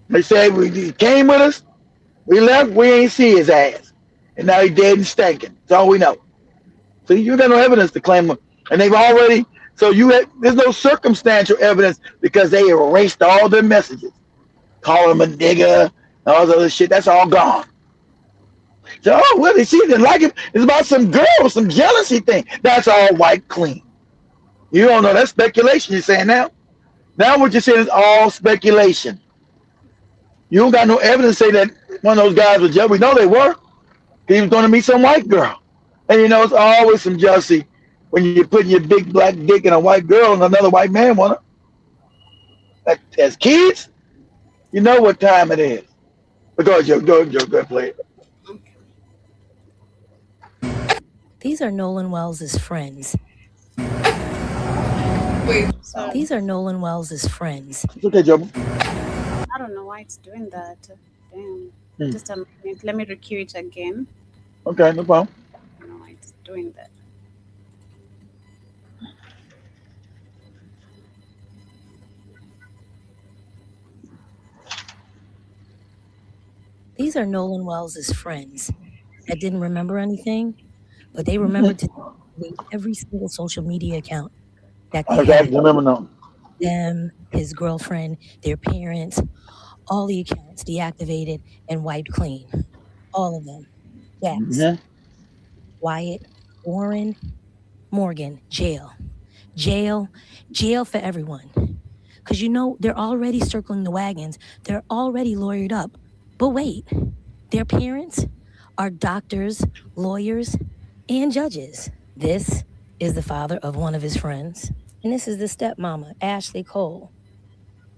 They say he came with us, we left, we ain't see his ass, and now he's dead and stinking. That's all we know. So you got no evidence to claim him, and they've already. So there's no circumstantial evidence because they erased all their messages. Call him a nigger, all this other shit. That's all gone. So, oh, well, they didn't like him. It's about some girl, some jealousy thing. That's all white clean. You don't know. That's speculation you're saying now. Now what you're saying is all speculation. You don't got no evidence to say that one of those guys was jealous. We know they were. He was going to meet some white girl. And it's always some jealousy when you're putting your big black dick in a white girl and another white man want her. As kids, you know what time it is. Because you're a good player. These are Nolan Wells' friends. So These are Nolan Wells' friends. It's okay, Joe. I don't know why it's doing that. Damn. Just a minute. Let me recue it again. Okay, no problem. I don't know why it's doing that. These are Nolan Wells' friends. that didn't remember anything, but they remembered to delete every single social media account that they I got had. to remember now. Them, his girlfriend, their parents, all the accounts deactivated and wiped clean. All of them. Jax, Mhm. Wyatt, Warren, Morgan, jail. Jail, jail for everyone. Because you know, they're already circling the wagons, they're already lawyered up. But wait, their parents are doctors, lawyers, and judges. This is the father of one of his friends, and this is the stepmama, Ashley Cole.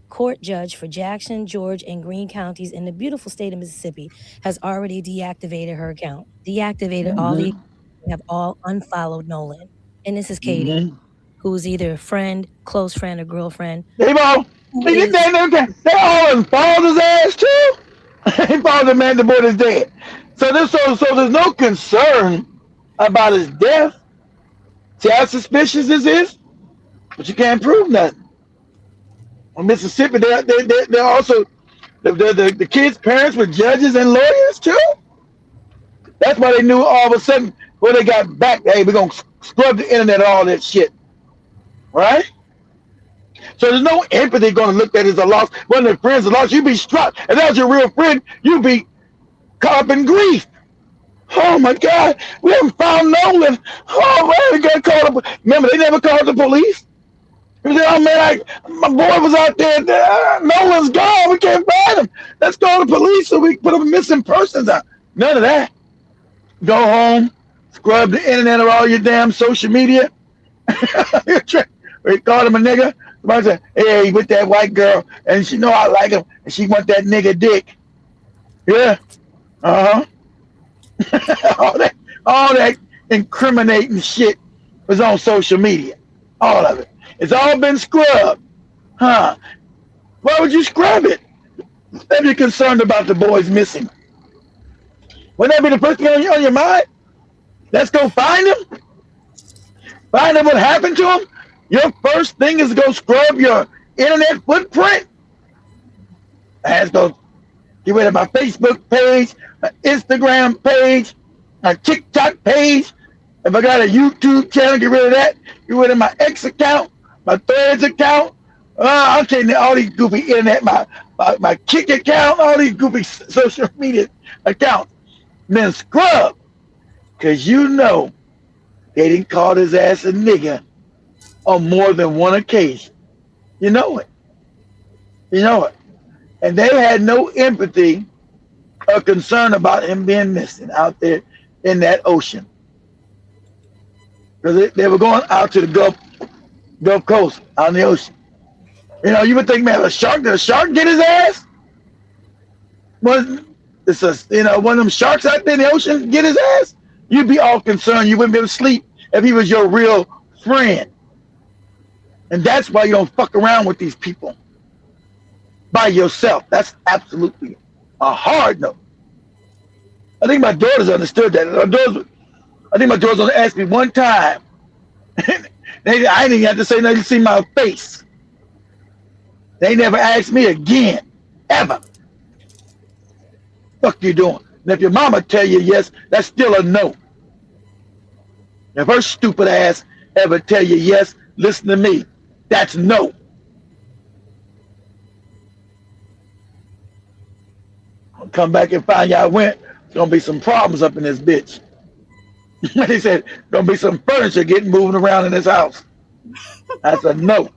Court judge for Jackson, George, and Greene counties in the beautiful state of Mississippi has already deactivated her account. Deactivated all the Mhm. have all unfollowed Nolan. And this is Katie, Mhm. who's either a friend, close friend, or girlfriend, They all, who they, is they all involved his ass too. He found the man the boy is dead. So there's no concern about his death. See how suspicious this is? But you can't prove nothing. In Mississippi, they're also the kids' parents were judges and lawyers too. That's why they knew all of a sudden when they got back, hey, we're gonna scrub the internet and all that shit. Right? So there's no empathy going to look at it as a loss. When their friends are lost, you'd be struck. If that was your real friend, you'd be caught up in grief. Oh my God, we haven't found Nolan. Oh man, we got called up. Remember, they never called the police. They said, oh man, my boy was out there. Nolan's gone. We can't find him. Let's call the police so we can put a missing persons out. None of that. Go home, scrub the internet or all your damn social media. We called him a nigga. Somebody said, hey, with that white girl, and she know I like him, and she want that nigga dick. Yeah. Uh-huh. all that incriminating shit was on social media. All of it. It's all been scrubbed. Huh. Why would you scrub it? If you're concerned about the boys missing. Wouldn't that be the first thing on your mind? Let's go find him. Find out what happened to him. Your first thing is to go scrub your internet footprint. I have to go get rid of my Facebook page, my Instagram page, my TikTok page. If I got a YouTube channel, get rid of that. Get rid of my X account, my Threads account. I'm taking all these goofy internet, my Kick account, all these goofy social media accounts. And then scrub. Because you know they didn't call his ass a nigga on more than one occasion. You know it. You know it. And they had no empathy or concern about him being missing out there in that ocean. Because they were going out to the Gulf Coast, out in the ocean. You know, you would think, man, did a shark get his ass? One of them sharks out there in the ocean get his ass? You'd be all concerned. You wouldn't be able to sleep if he was your real friend. And that's why you don't fuck around with these people by yourself. That's absolutely a hard no. I think my daughters understood that. I think my daughters only asked me one time. I didn't even have to say nothing to see my face. They never asked me again, ever. Fuck you doing? And if your mama tell you yes, that's still a no. If her stupid ass ever tell you yes, listen to me. That's no. I'll come back and find you I went. There's gonna be some problems up in this bitch. They said gonna be some furniture getting moving around in this house. That's a no.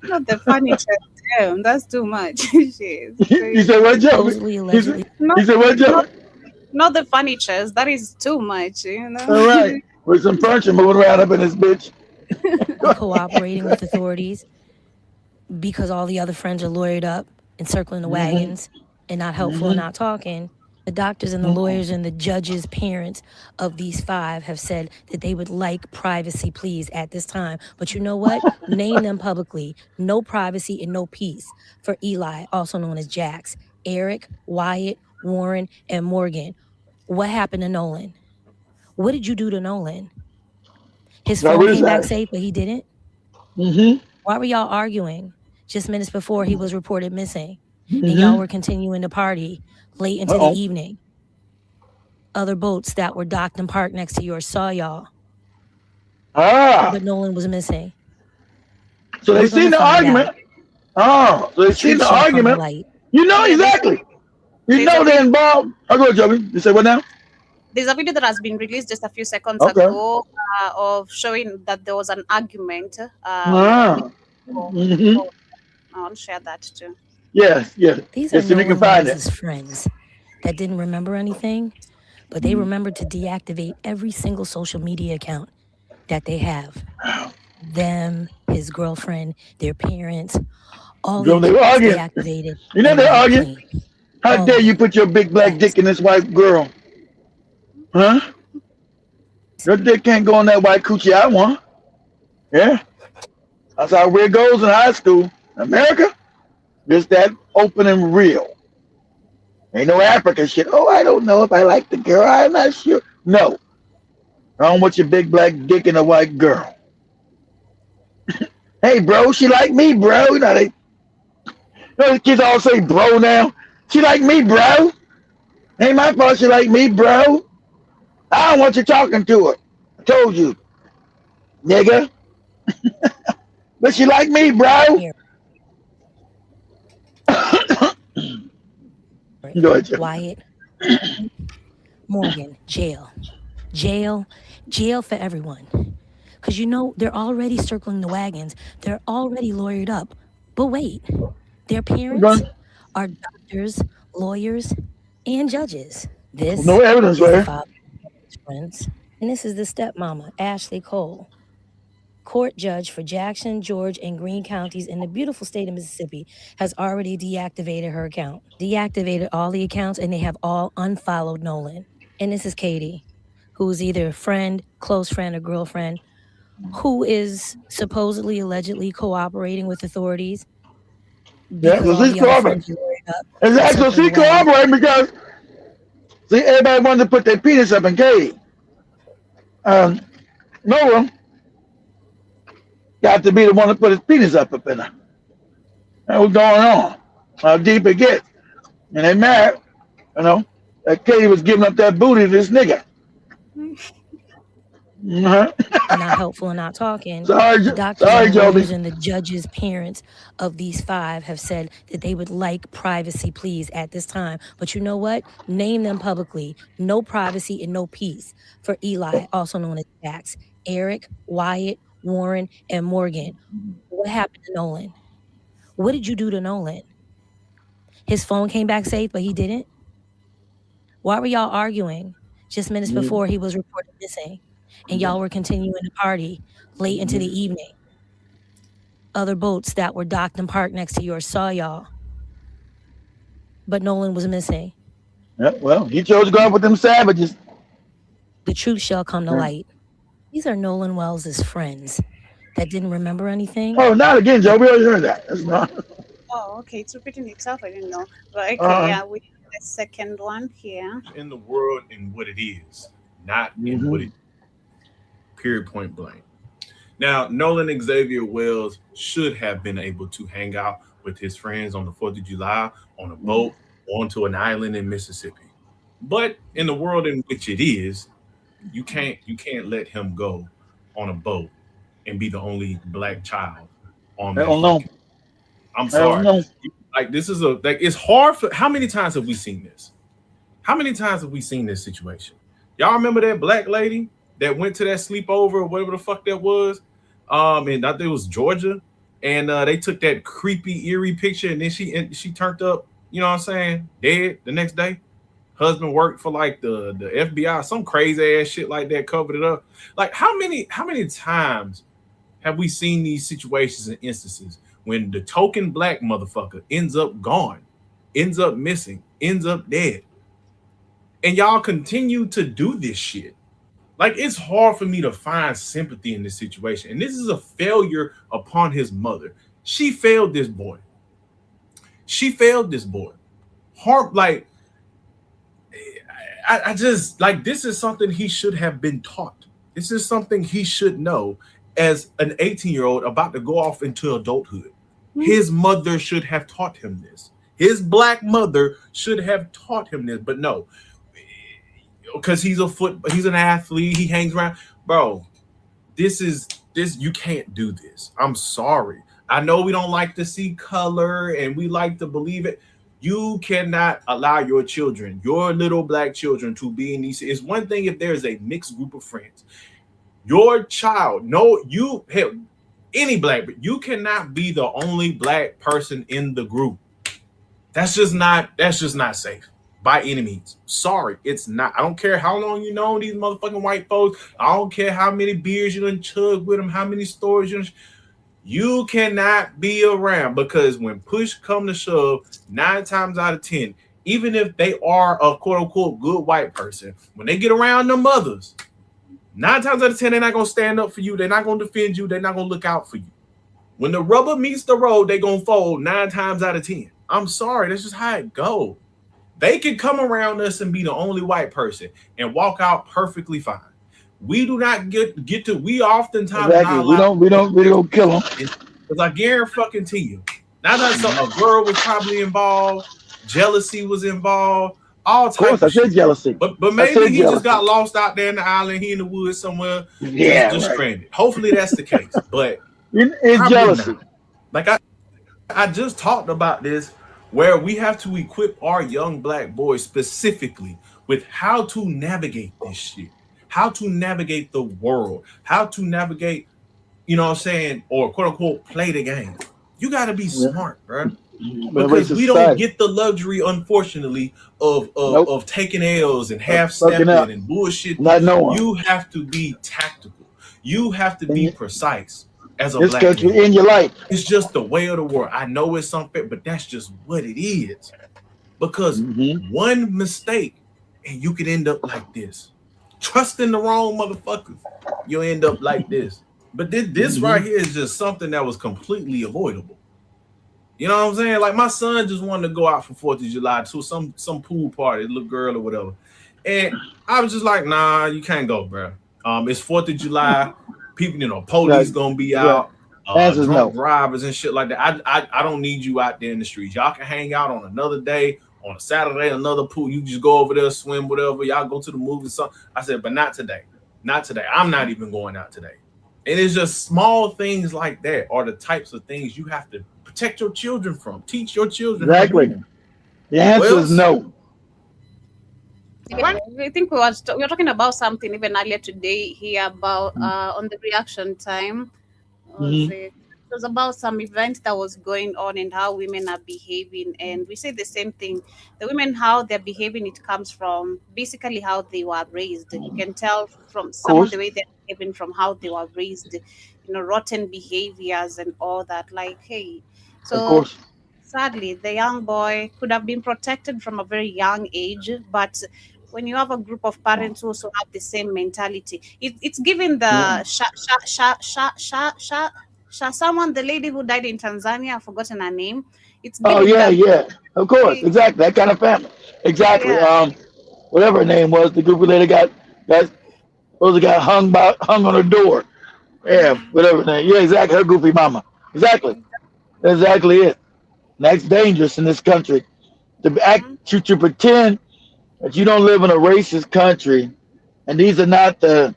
Not the furniture. Damn, that's too much. Shit. You said what, Joe? supposedly, allegedly, You said what, Joe? Not the furnitures. That is too much, you know. All right. With some furniture moving around up in this bitch. cooperating with authorities because all the other friends are lawyered up and circling the wagons and not helpful and not talking. The doctors and the lawyers and the judges' parents of these 5 have said that they would like privacy, please, at this time. But you know what? Name them publicly. No privacy and no peace for Eli, also known as Jax, Eric, Wyatt, Warren, and Morgan. What happened to Nolan? What did you do to Nolan? His phone came back safe, but he didn't? Mm-hmm. Why were y'all arguing just minutes before he was reported missing? and y'all were continuing to party late into the evening. Other boats that were docked and parked next to yours saw y'all, but Nolan was missing. So they seen the argument. So they seen the argument. You know exactly. You know they're involved. I'll go, Joey. You say what now? There's a video that has been released just a few seconds ago of showing that there was an argument. I'll share that too. Yes. These are Nolan Wells's friends that didn't remember anything, but they remembered to deactivate every single social media account that they have. Them, his girlfriend, their parents, all they were arguing. Deactivated. You know they're arguing. How dare you put your big black dick in this white girl? Huh? Your dick can't go on that white coochie I want. Yeah. That's how it goes in high school. America, just that open and real. Ain't no African shit. Oh, I don't know if I like the girl. I'm not sure. No. I don't want your big black dick in a white girl. Hey, bro, she like me, bro. You know, the kids all say bro now. She like me, bro. Ain't my fault she like me, bro. I don't want you talking to her. I told you, nigga. But she like me, bro. Go ahead, Wyatt, Morgan, jail for everyone. Because you know they're already circling the wagons. They're already lawyered up. But wait, their parents are doctors, lawyers, and judges. This no evidence, is the father of his friends, and this is the stepmama, Ashley Cole. Court judge for Jackson, George, and Greene counties in the beautiful state of Mississippi has already deactivated her account. Deactivated all the accounts, and they have all unfollowed Nolan. And this is Katie, who is either a friend, close friend, or girlfriend, who is supposedly, allegedly cooperating with authorities. Yeah, so she's cooperating. Exactly, so she's cooperating because see, everybody wanted to put their penis up in Katie. Nolan got to be the one to put his penis up in her. That was going on. How deep it gets. And they mad, you know, that Katie was giving up that booty to this nigga. Not helpful and not talking. The doctors and the judges' parents of these 5 have said that they would like privacy, please, at this time. But you know what? Name them publicly. No privacy and no peace for Eli, also known as Jax, Eric, Wyatt, Warren, and Morgan. What happened to Nolan? What did you do to Nolan? His phone came back safe, but he didn't? Why were y'all arguing just minutes before he was reported missing? And y'all were continuing to party late into the evening. Other boats that were docked and parked next to yours saw y'all, but Nolan was missing. Yeah, well, he chose to go out with them savages. The truth shall come to light. These are Nolan Wells's friends that didn't remember anything. Oh, not again, Joe. We already heard that. That's not. Oh, okay. It's repeating itself. I didn't know. But okay, yeah, we have the second one here. In the world and what it is, not in what it is. Period, point blank. Now, Nolan Xavier Wells should have been able to hang out with his friends on the 4th of July on a boat onto an island in Mississippi. But in the world in which it is, you can't let him go on a boat and be the only black child on that. No. I'm sorry. Like this is it's hard for how many times have we seen this? How many times have we seen this situation? Y'all remember that black lady that went to that sleepover or whatever the fuck that was? And I think it was Georgia. And they took that creepy, eerie picture, and then she turned up, you know what I'm saying, dead the next day. Husband worked for like the FBI, some crazy ass shit like that, covered it up. Like how many times have we seen these situations and instances when the token black motherfucker ends up gone, ends up missing, ends up dead? And y'all continue to do this shit. Like, it's hard for me to find sympathy in this situation. And this is a failure upon his mother. She failed this boy. Hard, like, I just, like, this is something he should have been taught. This is something he should know as an 18-year-old about to go off into adulthood. His mother should have taught him this. His black mother should have taught him this, but no, because he's an athlete. He hangs around, bro. This. You can't do this. I'm sorry. I know we don't like to see color and we like to believe it. You cannot allow your children, your little black children, to be in these. It's one thing if there's a mixed group of friends. Your child, any black, but you cannot be the only black person in the group. That's just not safe by any means. Sorry, it's not. I don't care how long you know these motherfucking white folks. I don't care how many beers you done chug with them, how many stories you cannot be around, because when push come to shove, 9 times out of 10, even if they are a quote unquote good white person, when they get around them mothers, 9 times out of 10, they're not gonna stand up for you. They're not gonna defend you. They're not gonna look out for you. When the rubber meets the road, they're gonna fold 9 times out of 10. I'm sorry, that's just how it goes. They can come around us and be the only white person and walk out perfectly fine. We do not get to. We oftentimes exactly. We don't kill them. Because I guarantee you, now that a girl was probably involved, jealousy was involved, all types. Of course, I said jealousy. But maybe he just got lost out there in the island. He in the woods somewhere. Yeah, just stranded. Hopefully that's the case. But it's jealousy. Not. Like I just talked about this, where we have to equip our young black boys specifically with how to navigate this shit, how to navigate the world, how to navigate, you know what I'm saying, or quote unquote play the game. You got to be smart, bro, because we don't get the luxury, unfortunately, of taking L's and half stepping and bullshit. Not knowing. You have to be tactical. You have to be precise. As a this black country man. In your life. It's just the way of the world. I know it's unfair, but that's just what it is. Because one mistake and you could end up like this. Trusting the wrong motherfuckers, you'll end up like this. But this right here is just something that was completely avoidable. You know what I'm saying? Like my son just wanted to go out for 4th of July to some pool party, little girl or whatever. And I was just like, nah, you can't go, bro. It's 4th of July. People, police gonna be out, drunk drivers and shit like that. I don't need you out there in the streets. Y'all can hang out on another day, on a Saturday, another pool. You just go over there, swim, whatever. Y'all go to the movies. Something. I said, but not today. Not today. I'm not even going out today. And it's just small things like that are the types of things you have to protect your children from. Teach your children. Exactly. The answer is no. I think we were talking about something even earlier today here about on the reaction time. It was about some event that was going on and how women are behaving, and we say the same thing. The women, how they're behaving, it comes from basically how they were raised. You can tell from some of the way they're behaving from how they were raised, rotten behaviors and all that. Like, hey, so sadly, the young boy could have been protected from a very young age, but when you have a group of parents who also have the same mentality, it's given the someone, the lady who died in Tanzania, I've forgotten her name. It's of course, exactly, that kind of family, exactly. Whatever her name was, the group later got hung on her door. Yeah, whatever her name. Yeah, exactly, her goofy mama. Exactly, that's exactly it. And that's dangerous in this country to pretend that you don't live in a racist country, and these are not the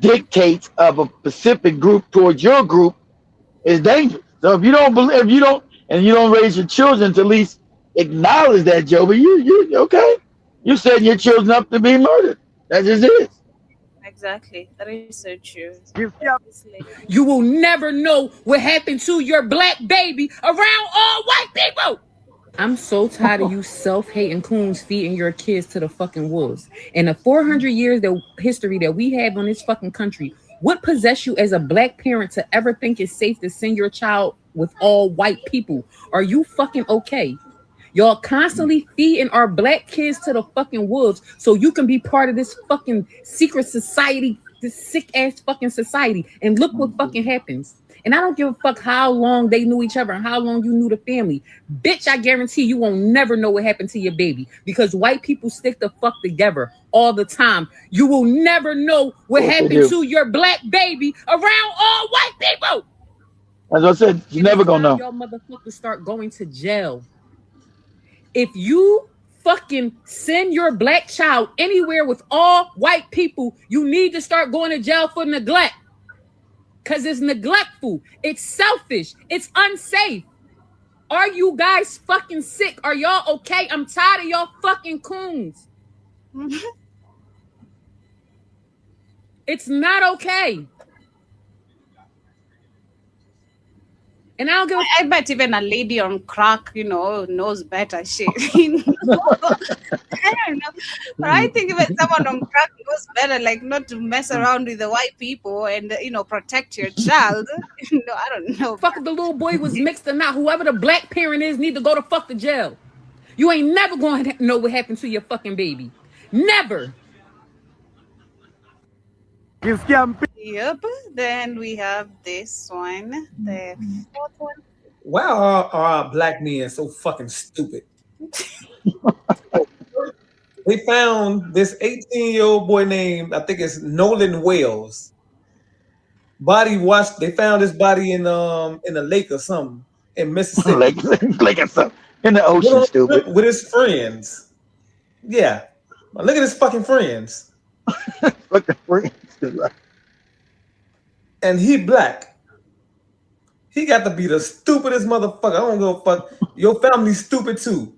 dictates of a specific group towards your group, is dangerous. So if you don't raise your children to at least acknowledge that, Joe, but you okay? You're setting your children up to be murdered. That just is. Exactly. That is so true. You will never know what happened to your black baby around all white people. I'm so tired of you self-hating coons feeding your kids to the fucking wolves. In the 400 years of history that we have on this fucking country, what possessed you as a black parent to ever think it's safe to send your child with all white people? Are you fucking okay? Y'all constantly feeding our black kids to the fucking wolves so you can be part of this fucking secret society, this sick ass fucking society. And look what fucking happens. And I don't give a fuck how long they knew each other and how long you knew the family. Bitch, I guarantee you won't never know what happened to your baby, because white people stick the fuck together all the time. You will never know what happened to your black baby around all white people. As I said, you're never gonna know. Y'all motherfuckers start going to jail. If you fucking send your black child anywhere with all white people, you need to start going to jail for neglect. Because it's neglectful. It's selfish. It's unsafe. Are you guys fucking sick? Are y'all okay? I'm tired of y'all fucking coons. It's not okay. And I don't give I bet even a lady on crack, knows better shit. I don't know. But I think even someone on crack knows better, like not to mess around with the white people and, protect your child. I don't know. Fuck if the little boy was mixed or not. Whoever the black parent is need to go to fuck the jail. You ain't never going to know what happened to your fucking baby. Never. Yep. Then we have this one, the fourth one. Why are black men so fucking stupid? They found this 18-year-old boy named, I think it's Nolan Wales. Body washed. They found his body in a lake or something in Mississippi. Lake or something in the ocean, stupid. With his friends. Yeah. Look at his fucking friends. Fucking friends. And he black. He got to be the stupidest motherfucker. I don't give a fuck. Your family's stupid too.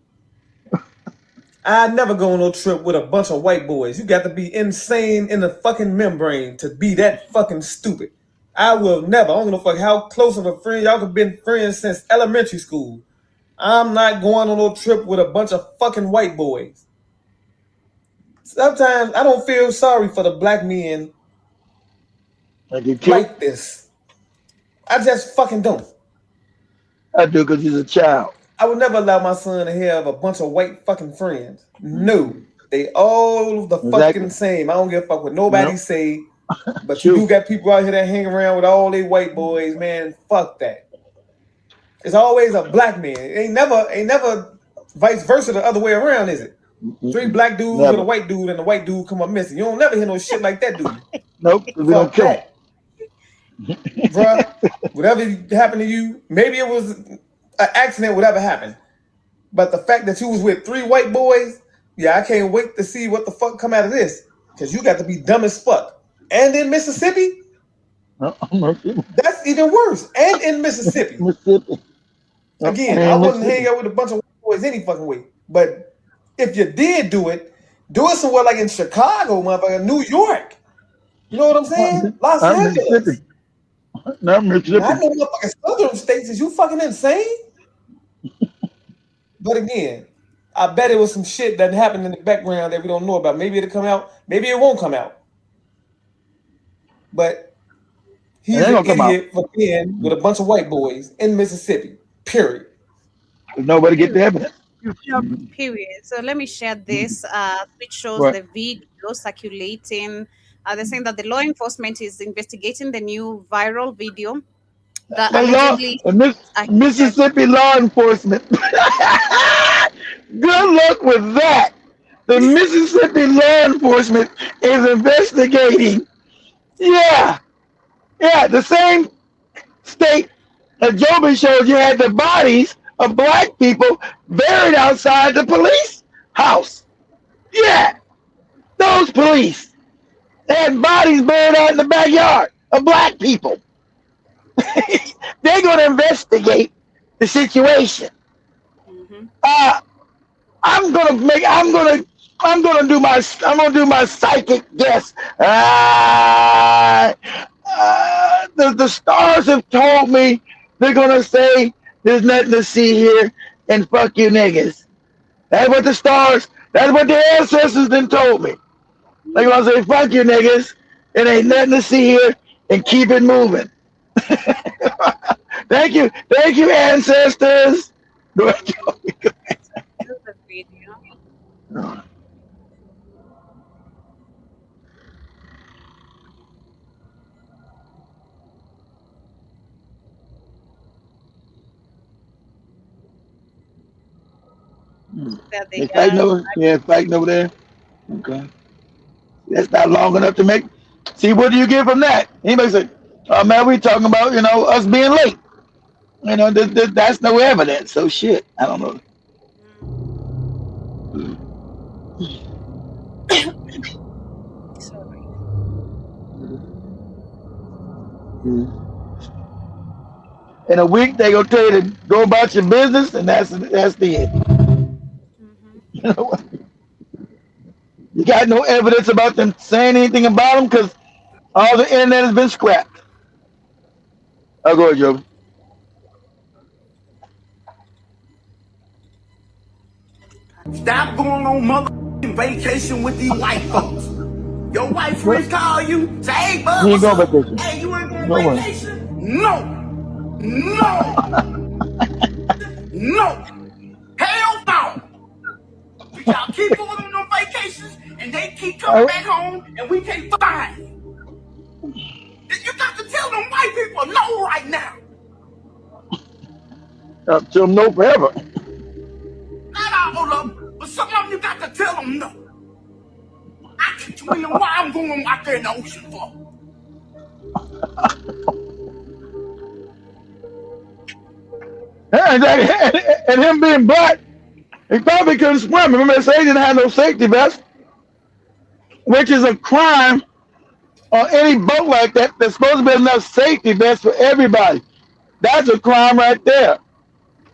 I'd never go on no trip with a bunch of white boys. You got to be insane in the fucking membrane to be that fucking stupid. I will never. I don't give a fuck how close of a friend y'all have been friends since elementary school. I'm not going on no trip with a bunch of fucking white boys. Sometimes I don't feel sorry for the black men like this. I just fucking don't. I do because he's a child. I would never allow my son to have a bunch of white fucking friends. No. They all the fucking same. I don't give a fuck what nobody say. But you do got people out here that hang around with all they white boys, man. Fuck that. It's always a black man. It ain't never vice versa the other way around, is it? 3 black dudes with a white dude and the white dude come up missing. You don't never hear no shit like that, do you? Nope. We don't kill him. Bruh, whatever happened to you, maybe it was an accident, whatever happened. But the fact that you was with 3 white boys, yeah, I can't wait to see what the fuck come out of this. Because you got to be dumb as fuck. And in Mississippi, that's even worse. And in Mississippi. Again, I wouldn't hang out with a bunch of white boys any fucking way. But if you did do it somewhere like in Chicago, motherfucker, New York. You know what I'm saying? Los Angeles. Not Mississippi. I know motherfucking southern states. Is you fucking insane? But again, I bet it was some shit that happened in the background that we don't know about. Maybe it'll come out. Maybe it won't come out. But he's an idiot for being with a bunch of white boys in Mississippi. Period. Nobody get the evidence. Period. So let me share this, which shows the video circulating. They're saying that the law enforcement is investigating the new viral video that Mississippi law enforcement. Good luck with that. The Mississippi law enforcement is investigating. Yeah, the same state that Joby showed you had the bodies of black people buried outside the police house. Yeah, those police. They had bodies buried out in the backyard of black people. They're going to investigate the situation. I'm going to do my psychic guess. The stars have told me they're going to say there's nothing to see here and fuck you niggas. That's what the ancestors then told me. They're going to say fuck you niggas. It ain't nothing to see here and keep it moving. Thank you, ancestors. Go ahead, fighting over there. Okay. That's not long enough to make. See, what do you get from that? Anybody say, oh man, we talking about, us being late. That's no evidence. So shit. I don't know. In a week, they gonna tell you to go about your business, and that's the end. You know what? You got no evidence about them saying anything about them because all the internet has been scrapped. I'll go ahead, Joe. Stop going on motherfucking vacation with these white folks. Your white friends call you, say, hey, bud, You ain't what's going up? vacation. Hey, you ain't going No one. vacation? No. No. No. Hell no. Y'all keep going on them vacations, and they keep coming back home, and we can't find you. You got to tell them white people no right now. Tell them no forever. Not all of them, but some of them you got to tell them no. I can tell you why I'm going out there in the ocean for. And him being black, he probably couldn't swim. Remember, they say he didn't have no safety vest, which is a crime on any boat like that. There's supposed to be enough safety vests for everybody. That's a crime right there,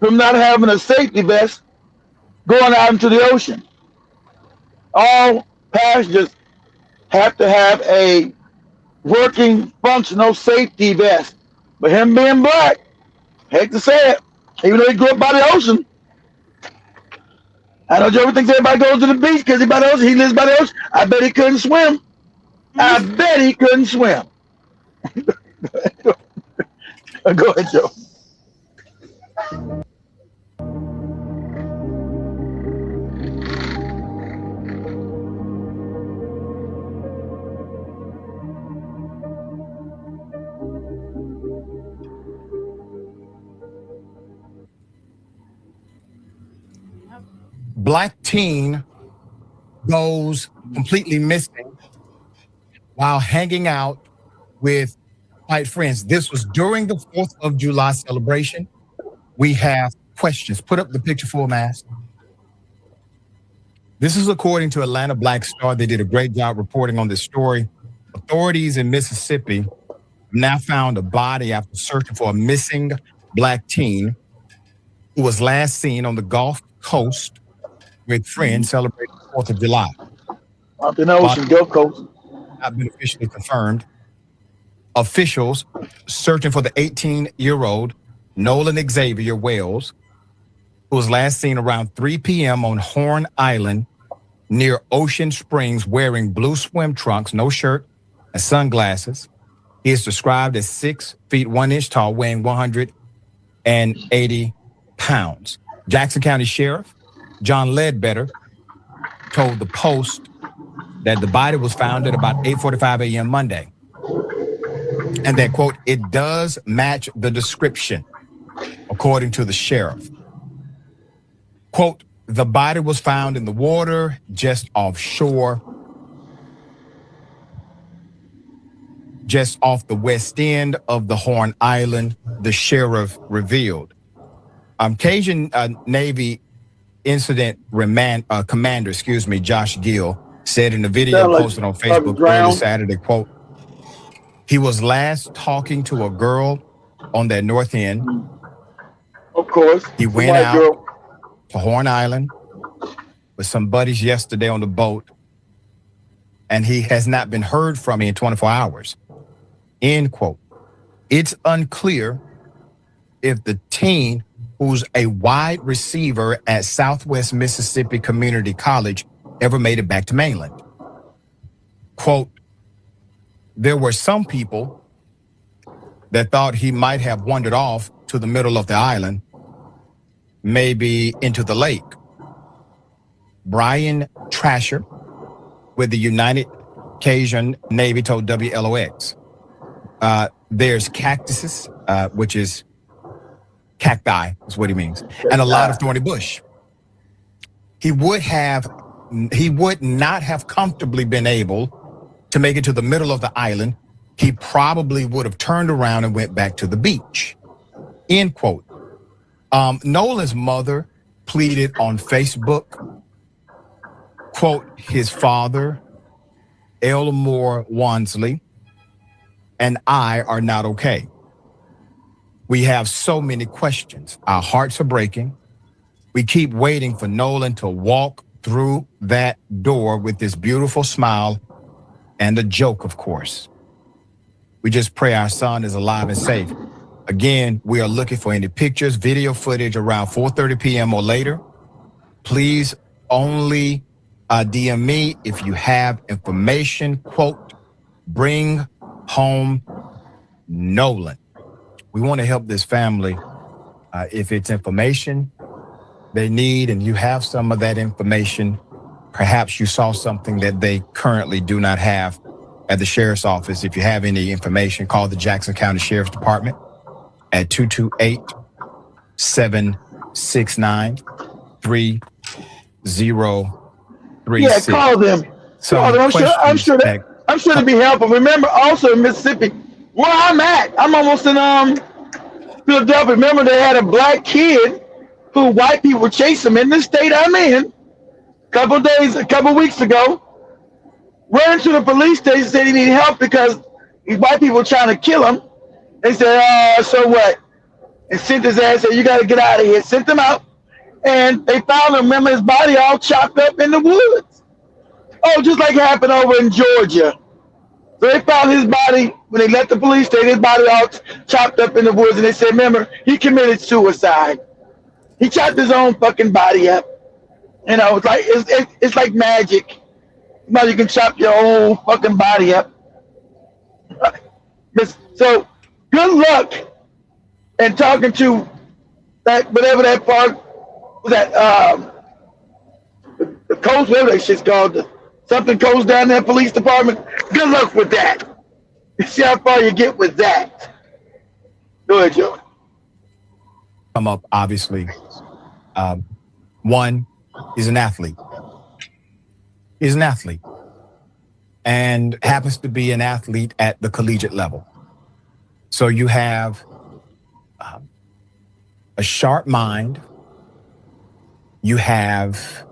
from not having a safety vest going out into the ocean. All passengers have to have a working, functional safety vest. But him being black, hate to say it, even though he grew up by the ocean, I know Joe thinks everybody goes to the beach because he's by the ocean. He lives by the ocean. I bet he couldn't swim. I bet he couldn't swim. Go ahead, Joe. Black teen goes completely missing while hanging out with white friends. This was during the 4th of July celebration. We have questions. Put up the picture full mask. This is according to Atlanta Black Star. They did a great job reporting on this story. Authorities in Mississippi now found a body after searching for a missing black teen who was last seen on the Gulf Coast with friends celebrating the 4th of July. Up in the ocean, Gulf Coast. Not been officially confirmed. Officials searching for the 18-year-old Nolan Xavier Wells, who was last seen around 3 p.m. on Horn Island near Ocean Springs wearing blue swim trunks, no shirt, and sunglasses. He is described as 6 feet 1 inch tall, weighing 180 pounds. Jackson County Sheriff John Ledbetter told the Post that the body was found at about 8:45 a.m. Monday. And that, quote, it does match the description, according to the sheriff. Quote, the body was found in the water just offshore, just off the west end of the Horn Island, the sheriff revealed. Cajun Navy Incident Commander, Josh Gill, said in the video posted on Facebook early Saturday, quote, he was last talking to a girl on that north end. Of course. He went out to Horn Island with some buddies yesterday on the boat, and he has not been heard from in 24 hours. End quote. It's unclear if the teen, who's a wide receiver at Southwest Mississippi Community College, ever made it back to mainland. Quote, there were some people that thought he might have wandered off to the middle of the island, maybe into the lake. Brian Trasher with the United Cajun Navy told WLOX. There's cactuses, which is cacti is what he means, and a lot of thorny bush. He would not have comfortably been able to make it to the middle of the island. He probably would have turned around and went back to the beach. End quote. Nolan's mother pleaded on Facebook, quote, his father, Elmore Wansley, and I are not okay. We have so many questions. Our hearts are breaking. We keep waiting for Nolan to walk through that door with this beautiful smile and a joke, of course. We just pray our son is alive and safe. Again, we are looking for any pictures, video footage around 4:30 p.m. or later. Please only DM me if you have information. Quote, bring home Nolan. We want to help this family. If it's information they need and you have some of that information, perhaps you saw something that they currently do not have at the sheriff's office. If you have any information, call the Jackson County Sheriff's Department at 228-769-3036. Yeah, call them. Call them. I'm sure they'd be helpful. Remember also in Mississippi, where I'm at, I'm almost in Philadelphia. Remember they had a black kid who white people were chasing him in the state I'm in a couple weeks ago. Ran to the police station, said he needed help because these white people were trying to kill him. They said, so what? And sent his ass, said, you got to get out of here. Sent him out. And they found him, remember, his body all chopped up in the woods. Oh, just like it happened over in Georgia. So they found his body, when they left the police station, his body all chopped up in the woods. And they said, remember, he committed suicide. He chopped his own fucking body up. You know, it's like magic. Now you can chop your whole fucking body up. So good luck and talking to that, whatever that part was, that the coast, whatever that shit's called, something goes down there, police department. Good luck with that. See how far you get with that. Go ahead, Joe. Come up, obviously. One, he's an athlete. He's an athlete and happens to be an athlete at the collegiate level. So you have a sharp mind. You have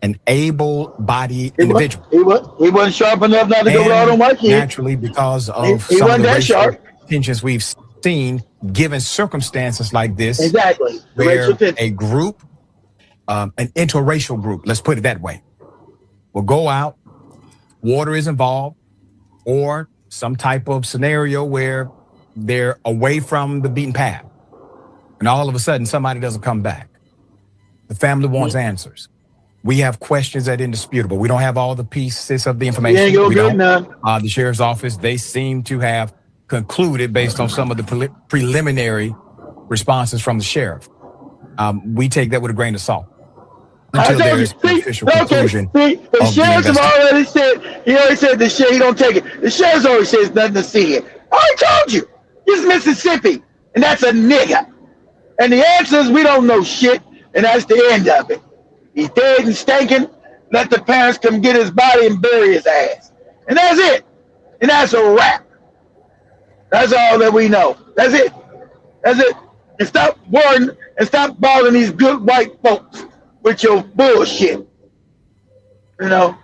an able-bodied individual. He wasn't sharp enough not to go with all them white kids. Naturally, because of some of the racial tensions we've seen, given circumstances like this, exactly, where a group, an interracial group, let's put it that way, will go out, water is involved, or some type of scenario where they're away from the beaten path. And all of a sudden, somebody doesn't come back. The family wants answers. We have questions that are indisputable. We don't have all the pieces of the information. The sheriff's office, they seem to have concluded based on some of the preliminary responses from the sheriff. We take that with a grain of salt. Until there is an official conclusion. The sheriff have already said, he already said the sheriff, he don't take it. The sheriff's already says nothing to see here. I already told you, it's Mississippi, and that's a nigga. And the answer is we don't know shit, and that's the end of it. He's dead and stinking. Let the parents come get his body and bury his ass. And that's it. And that's a wrap. That's all that we know. That's it. That's it. And stop worrying and stop bothering these good white folks with your bullshit. You know,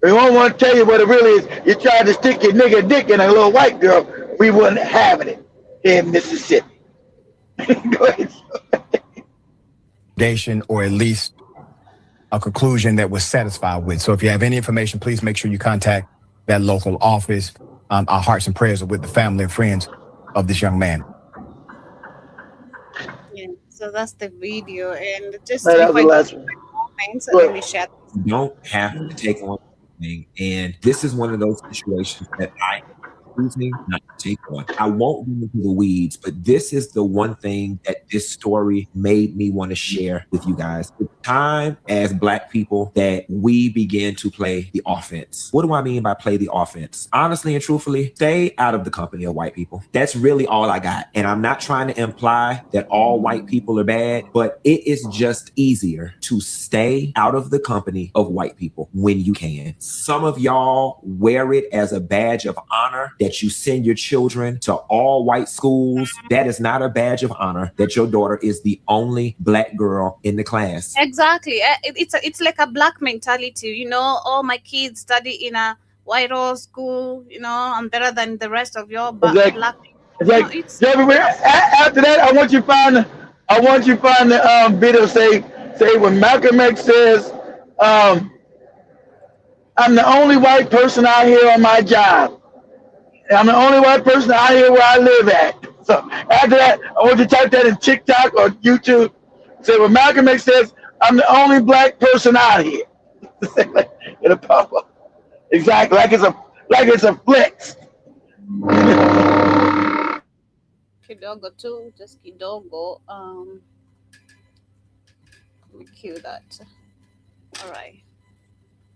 we won't want to tell you what it really is. You tried to stick your nigga dick in a little white girl. We wasn't having it in Mississippi. Go ahead. Or at least a conclusion that we're satisfied with. So if you have any information, please make sure you contact that local office. Our hearts and prayers are with the family and friends of this young man. Yeah, so that's the video, and just that was the last one. Comments, let me share. You don't have to take on anything, and this is one of those situations that I choosing not to take on. I won't get into the weeds, but this is the one thing that this story made me want to share with you guys. The time as Black people that we begin to play the offense. What do I mean by play the offense? Honestly and truthfully, stay out of the company of white people. That's really all I got. And I'm not trying to imply that all white people are bad, but it is just easier to stay out of the company of white people when you can. Some of y'all wear it as a badge of honor that you send your children to all white schools. That is not a badge of honor that your daughter is the only Black girl in the class. Exactly. It's like a Black mentality, you know. Oh, my kids study in a white old school, you know, I'm better than the rest of your It's like, black people. it's No, like, it's Jeremy, after that, I want you find the video. Say when Malcolm X says, um, "I'm the only white person out here on my job. I'm the only white person out here where I live at." So after that, I want you to type that in TikTok or YouTube. Say when Malcolm X says, "I'm the only black person out here." It'll pop up. Exactly, like it's a flex. kidogo too, just kidogo. Let me cue that. All right.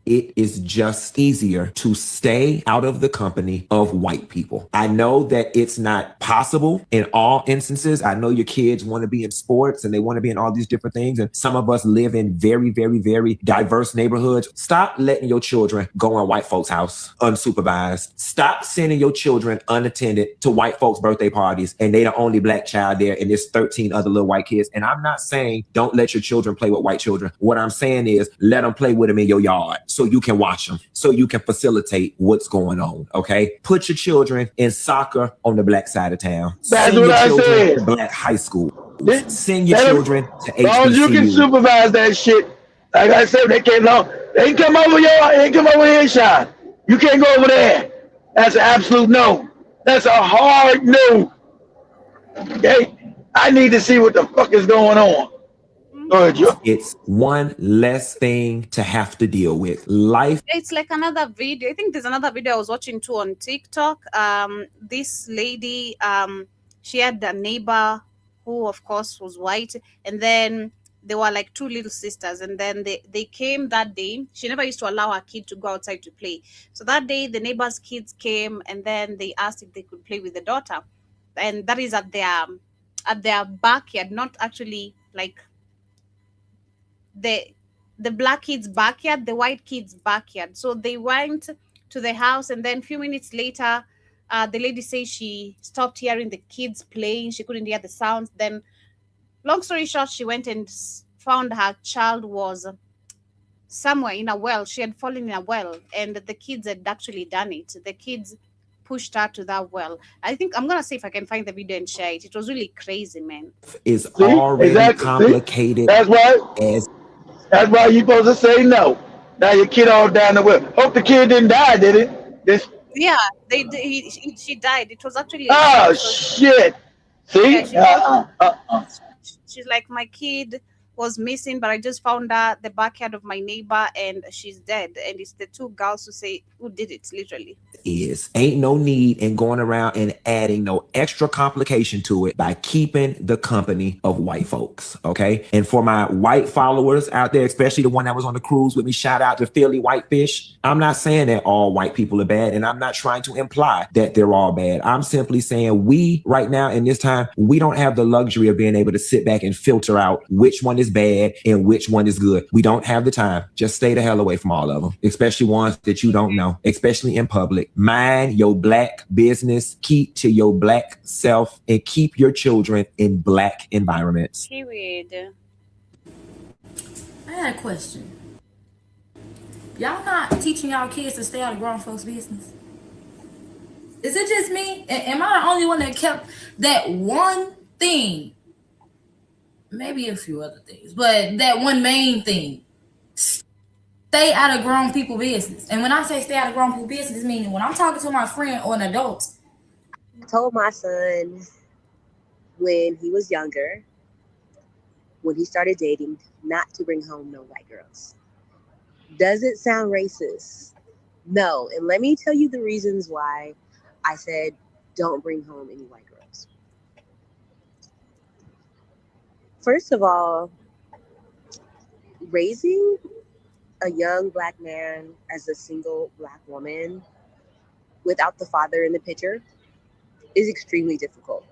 It is just easier to stay out of the company of white people. I know that it's not possible in all instances. I know your kids want to be in sports and they want to be in all these different things. And some of us live in very, very, very diverse neighborhoods. Stop letting your children go in white folks' house unsupervised. Stop sending your children unattended to white folks' birthday parties and they the only black child there and there's 13 other little white kids. And I'm not saying don't let your children play with white children. What I'm saying is let them play with them in your yard so you can watch them, so you can facilitate what's going on, okay? Put your children in soccer on the black side of town. That's Send what your I children said. to black high school. Yeah. Send your Let 'em- children to As long as you can HBCU. supervise that shit, like I said, they can't come over here, Sean. You can't go over there. That's an absolute no. That's a hard no. Okay? I need to see what the fuck is going on. Go ahead, Joe. It's one less thing to have to deal with. Life. It's like another video. I think there's another video I was watching too on TikTok. This lady, she had a neighbor who, of course, was white, and then they were like two little sisters, and then they came that day. She never used to allow her kid to go outside to play. So that day, the neighbor's kids came, and then they asked if they could play with the daughter, and that is at their backyard, not actually like the black kids' backyard, the white kids' backyard. So they went to the house, and then a few minutes later, the lady says she stopped hearing the kids playing. She couldn't hear the sounds. Then, long story short, she went and found her child was somewhere in a well. She had fallen in a well, and the kids had actually done it. The kids pushed her to that well. I think I'm gonna see if I can find the video and share it. It was really crazy, man. Is already complicated. That's why you supposed to say no. Now your kid all down the well. Hope the kid didn't die, did it? Yeah, she died. It was actually Oh shit! See? Yeah, she's like, my kid was missing, but I just found out the backyard of my neighbor, and she's dead. And it's the two girls who did it, literally. Ain't no need in going around and adding no extra complication to it by keeping the company of white folks, okay? And for my white followers out there, especially the one that was on the cruise with me, shout out to Philly Whitefish. I'm not saying that all white people are bad, and I'm not trying to imply that they're all bad. I'm simply saying we, right now in this time, we don't have the luxury of being able to sit back and filter out which one is bad and which one is good. We don't have the time. Just stay the hell away from all of them, especially ones that you don't know, especially in public. Mind your black business, keep to your black self, and keep your children in black environments. Period. I had a question. Y'all not teaching y'all kids to stay out of grown folks' business? Is it just me? Am I the only one that kept that one thing? Maybe a few other things, but that one main thing. Stay out of grown people business. And when I say stay out of grown people business, meaning when I'm talking to my friend or an adult. I told my son when he was younger, when he started dating, not to bring home no white girls. Does it sound racist? No. And let me tell you the reasons why I said don't bring home any white girls. First of all, raising a young black man as a single black woman without the father in the picture is extremely difficult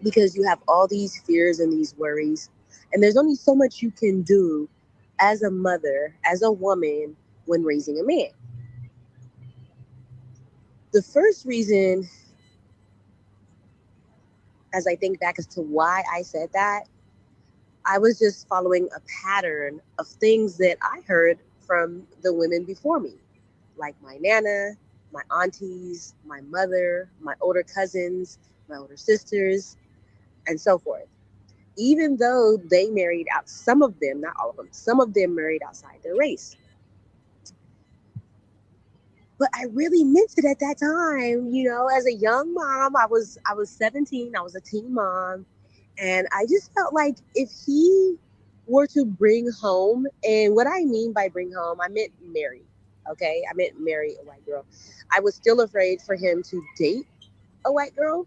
because you have all these fears and these worries, and there's only so much you can do as a mother, as a woman, when raising a man. The first reason, as I think back as to why I said that, I was just following a pattern of things that I heard from the women before me. like my nana, my aunties, my mother, my older cousins, my older sisters, and so forth. Even though they married out, some of them, not all of them, some of them married outside their race. But I really meant it at that time, you know, as a young mom. I was 17, I was a teen mom, and I just felt like if he were to bring home, and what I mean by bring home, I meant marry. Okay, I meant marry a white girl. I was still afraid for him to date a white girl,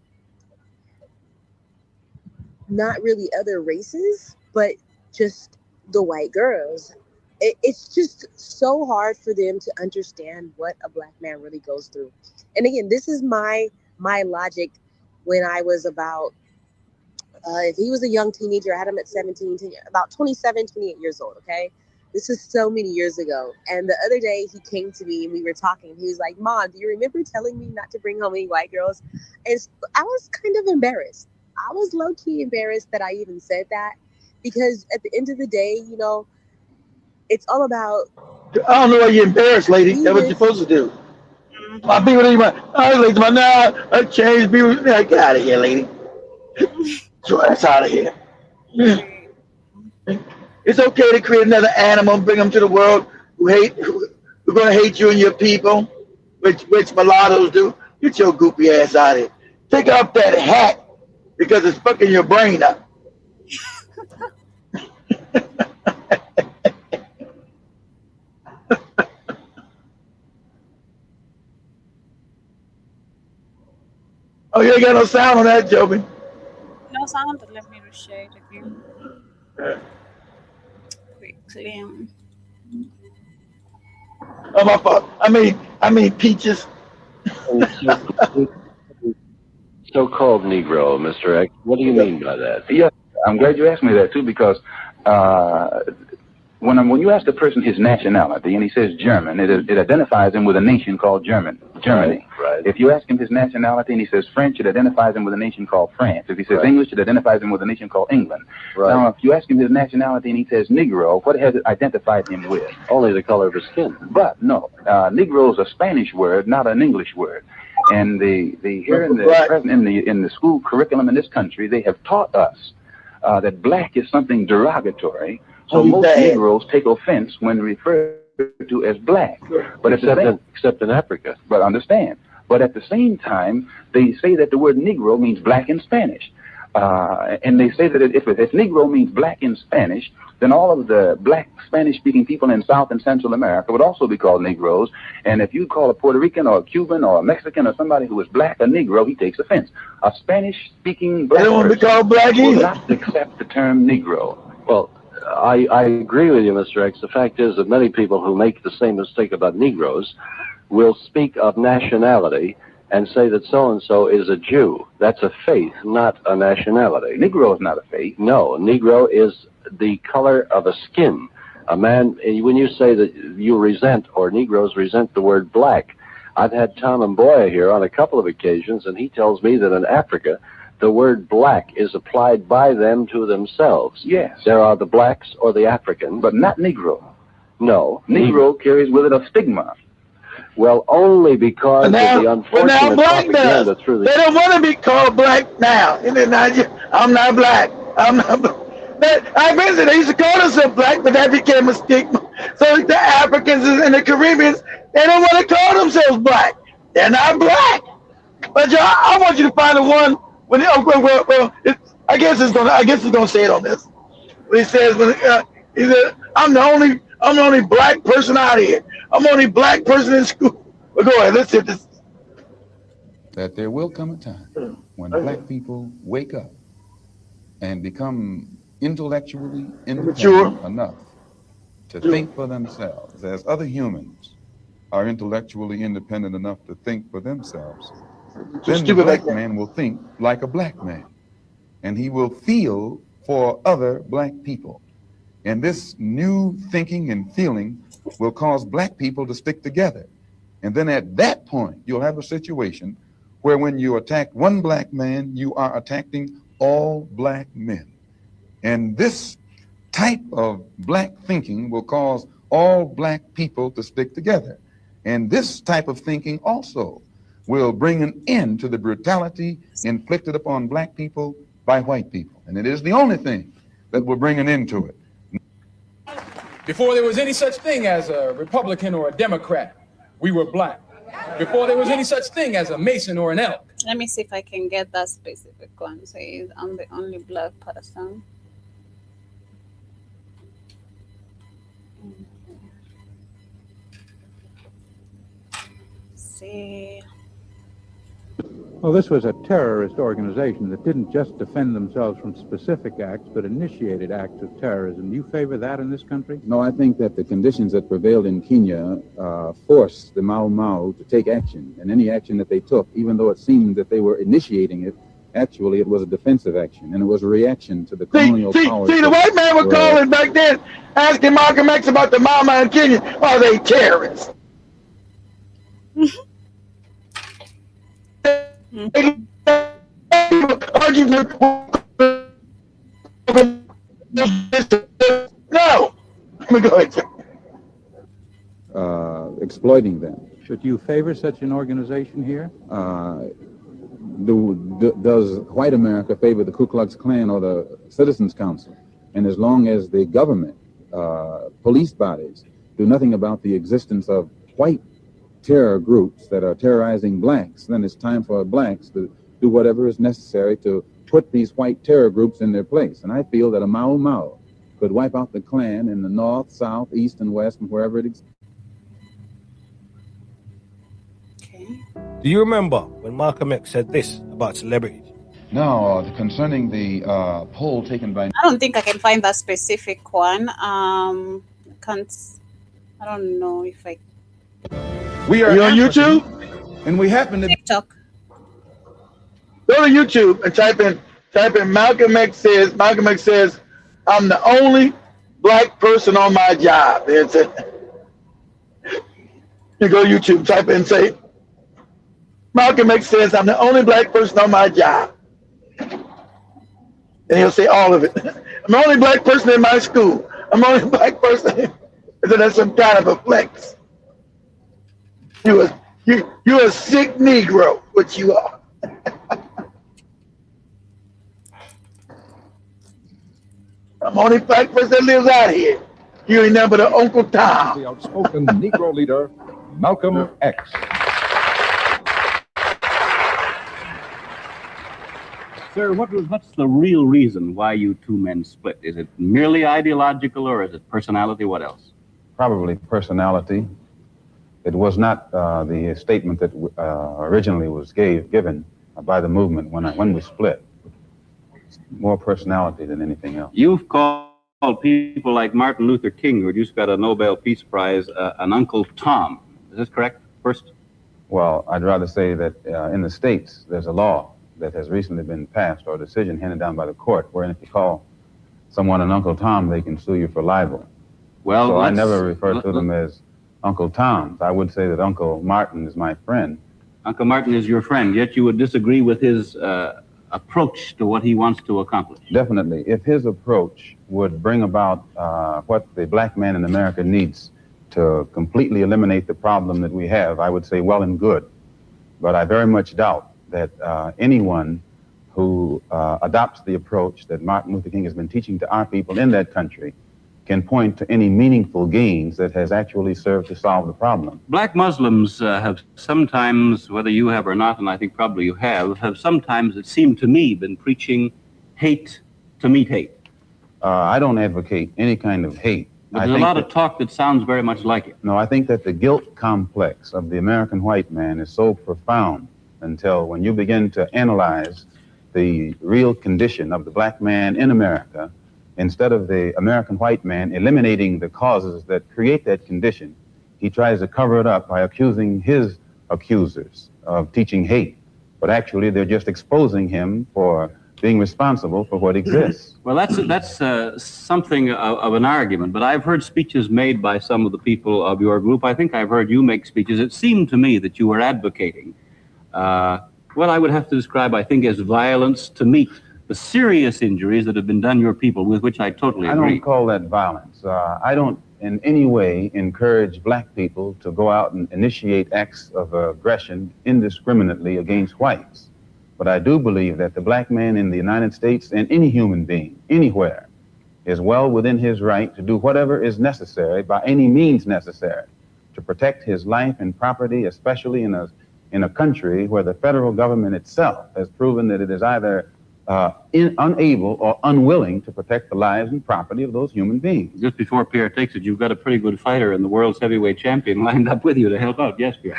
not really other races, but just the white girls. It's just so hard for them to understand what a black man really goes through. And again, this is my logic when I was about, if he was a young teenager, I had him at 17, about 27, 28 years old, okay? This is so many years ago. And the other day he came to me and we were talking. He was like, Mom, do you remember telling me not to bring home any white girls? And I was kind of embarrassed. I was low-key embarrassed that I even said that, because at the end of the day, you know, it's all about. I don't know why you're embarrassed, lady. That's what you're supposed to do. My people, I like my now. I changed people. Get out of here, lady. Get your ass out of here. It's okay to create another animal, bring them to the world who are going to hate you and your people, which mulattoes do. Get your goopy ass out of here. Take off that hat because it's fucking your brain up. Oh, you ain't got no sound on that, Joby. No sound. Let me reshare it again. Quickly. Oh, my fault. I mean peaches. So-called Negro, Mr. X. What do you mean by that? Yes, I'm glad you asked me that too, because when you ask a person his nationality and he says German, it identifies him with a nation called Germany. Right. If you ask him his nationality and he says French, it identifies him with a nation called France. If he says English, it identifies him with a nation called England. Right. Now, if you ask him his nationality and he says Negro, what has it identified him with? Only the color of his skin. But no, Negro is a Spanish word, not an English word. And here in the school curriculum in this country, they have taught us that black is something derogatory. So most Negroes take offense when referred to as black. But except in Africa. But understand. But at the same time, they say that the word Negro means black in Spanish. And they say that if Negro means black in Spanish, then all of the black Spanish-speaking people in South and Central America would also be called Negroes. And if you call a Puerto Rican or a Cuban or a Mexican or somebody who is black a Negro, he takes offense. A Spanish-speaking black person will not accept the term Negro. Well, I agree with you, Mr. X. The fact is that many people who make the same mistake about Negroes will speak of nationality and say that so-and-so is a Jew. That's a faith, not a nationality. Negro is not a faith. No, Negro is the color of a skin. A man, when you say that you resent, or Negroes resent the word black, I've had Tom Mboya here on a couple of occasions, and he tells me that in Africa, the word black is applied by them to themselves. Yes. There are the blacks or the Africans. But not Negro. No. Negro carries with it a stigma. Well, only because of the unfortunate propaganda through the... They don't want to be called black now. I'm not black. I'm not black. I visited, they used to call themselves black, but that became a stigma. So the Africans and the Caribbeans, they don't want to call themselves black. They're not black. But I want you to find the one when I guess it's gonna say it on this. When he says he said, I'm the only black person out here. I'm the only black person in school. But go ahead, let's hit this. That there will come a time when black people wake up and become intellectually independent enough to think for themselves, as other humans are intellectually independent enough to think for themselves. Then the black man will think like a black man, and he will feel for other black people. And this new thinking and feeling will cause black people to stick together. And then at that point, you'll have a situation where when you attack one black man, you are attacking all black men. And this type of black thinking will cause all black people to stick together. And this type of thinking also will bring an end to the brutality inflicted upon black people by white people. And it is the only thing that will bring an end to it. Before there was any such thing as a Republican or a Democrat, we were black. Before there was any such thing as a Mason or an elk. Let me see if I can get that specific one. Says I'm the only black person. See. Well, this was a terrorist organization that didn't just defend themselves from specific acts, but initiated acts of terrorism. Do you favor that in this country? No, I think that the conditions that prevailed in Kenya forced the Mau Mau to take action. And any action that they took, even though it seemed that they were initiating it, actually it was a defensive action. And it was a reaction to the colonial powers. See, the white man was calling back then, asking Malcolm X about the Mau Mau in Kenya. Are they terrorists? No. Let me go ahead. Exploiting them. But do you favor such an organization here? Does white America favor the Ku Klux Klan or the Citizens Council? And as long as the government, police bodies, do nothing about the existence of white terror groups that are terrorizing blacks, then it's time for blacks to do whatever is necessary to put these white terror groups in their place. And I feel that a Mau Mau could wipe out the Klan in the north, south, east, and west, and wherever it exists. Do you remember when Malcolm X said this about celebrities? Now, concerning the poll taken by... I don't think I can find that specific one. I don't know if I... We are on YouTube, and we happen to TikTok. Go to YouTube and type in Malcolm X says. Malcolm X says, "I'm the only black person on my job." It's it. You go to YouTube, type in, say, Malcolm X says, "I'm the only black person on my job," and he'll say all of it. "I'm the only black person in my school. I'm the only black person." And then that's some kind of a flex. You're a sick Negro, what you are. I'm the only black person that lives out here. You ain't never the Uncle Tom. The outspoken Negro leader, Malcolm X. Sir, what's the real reason why you two men split? Is it merely ideological, or is it personality? What else? Probably personality. It was not the statement that originally was given by the movement when we split. It's more personality than anything else. You've called people like Martin Luther King, who just got a Nobel Peace Prize, an Uncle Tom. Is this correct? First? Well, I'd rather say that in the States, there's a law that has recently been passed, or a decision handed down by the court, wherein if you call someone an Uncle Tom, they can sue you for libel. Well, so I never refer to them as Uncle Tom. I would say that Uncle Martin is my friend. Uncle Martin is your friend, yet you would disagree with his approach to what he wants to accomplish. Definitely. If his approach would bring about what the black man in America needs to completely eliminate the problem that we have, I would say well and good. But I very much doubt that anyone who adopts the approach that Martin Luther King has been teaching to our people in that country can point to any meaningful gains that has actually served to solve the problem. Black Muslims have sometimes, whether you have or not, and I think probably you have sometimes, it seemed to me, been preaching hate to meet hate. I don't advocate any kind of hate. But there's a lot of talk that sounds very much like it. No, I think that the guilt complex of the American white man is so profound until when you begin to analyze the real condition of the black man in America, instead of the American white man eliminating the causes that create that condition, he tries to cover it up by accusing his accusers of teaching hate. But actually, they're just exposing him for being responsible for what exists. Well, that's something of an argument, but I've heard speeches made by some of the people of your group. I think I've heard you make speeches. It seemed to me that you were advocating what I would have to describe, I think, as violence to meet the serious injuries that have been done your people, with which I totally agree. I don't call that violence. I don't in any way encourage black people to go out and initiate acts of aggression indiscriminately against whites. But I do believe that the black man in the United States and any human being, anywhere, is well within his right to do whatever is necessary, by any means necessary, to protect his life and property, especially in a country where the federal government itself has proven that it is either unable or unwilling to protect the lives and property of those human beings. Just before Pierre takes it, you've got a pretty good fighter and the world's heavyweight champion lined up with you to help out. Yes, Pierre.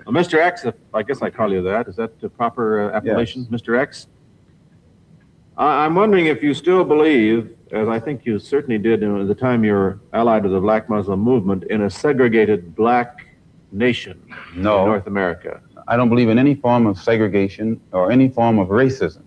Well, Mr. X, I guess I call you that. Is that the proper appellation, yes. Mr. X? I'm wondering if you still believe, as I think you certainly did at the time you were allied with the Black Muslim movement, in a segregated black nation in North America. I don't believe in any form of segregation or any form of racism.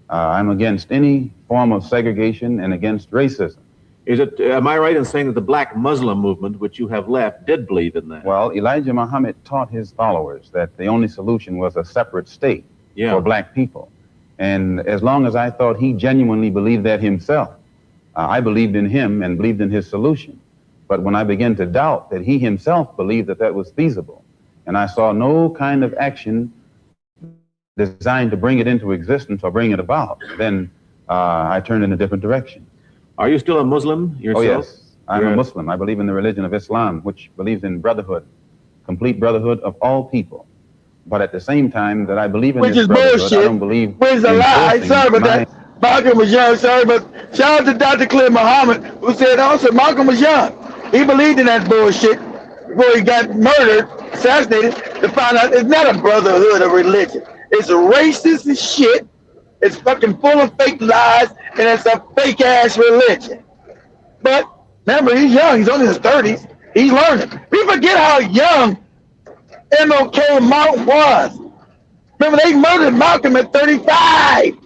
I'm against any form of segregation and against racism. Am I right in saying that the Black Muslim movement, which you have left, did believe in that? Well, Elijah Muhammad taught his followers that the only solution was a separate state for black people. And as long as I thought he genuinely believed that himself, I believed in him and believed in his solution. But when I began to doubt that he himself believed that that was feasible, and I saw no kind of action designed to bring it into existence or bring it about, then I turned in a different direction. Are you still a Muslim yourself? Oh, yes. I'm a Muslim. I believe in the religion of Islam, which believes in brotherhood, complete brotherhood of all people. But at the same time that I believe in this brotherhood, bullshit. I don't believe which is a lie. Sorry about that. Malcolm was young, sorry, but shout out to Dr. Clear Muhammad, who said also Malcolm was young. He believed in that bullshit before he got murdered, assassinated, to find out it's not a brotherhood of religion. It's racist as shit. It's fucking full of fake lies, and it's a fake ass religion. But remember, he's young. He's only in his 30s. He's learning. We forget how young MLK Mount was. Remember, they murdered Malcolm at 35.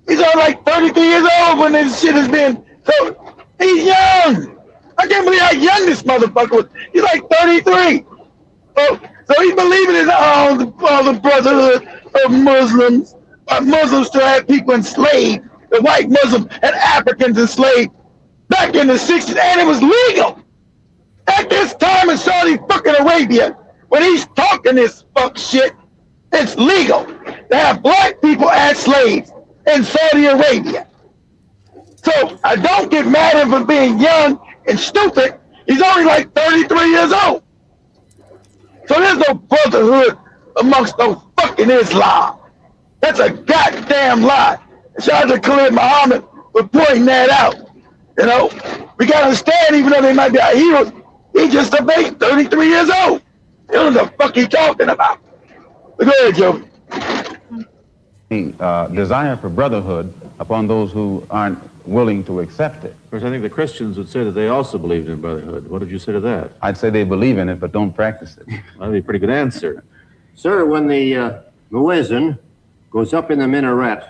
He's only like 33 years old when this shit has been. So he's young. I can't believe how young this motherfucker was. He's like 33. So he's believing in all the brotherhood of Muslims. Muslims still had people enslaved. The white Muslims had Africans enslaved back in the 60s, and it was legal. At this time in Saudi fucking Arabia, when he's talking this fuck shit, it's legal to have black people as slaves in Saudi Arabia. So I don't get mad at him for being young and stupid. He's only like 33 years old. So there's no brotherhood amongst no fucking Islam. That's a goddamn lie. Shout out to Khalid Muhammad for pointing that out. You know, we gotta understand, even though they might be our heroes, he's just a baby, 33 years old. You don't know what the fuck he talking about. But go ahead, Joe. Desire for brotherhood upon those who aren't willing to accept it. Of course, I think the Christians would say that they also believed in brotherhood. What did you say to that? I'd say they believe in it, but don't practice it. That'd be a pretty good answer. Sir, when the muezzin goes up in the minaret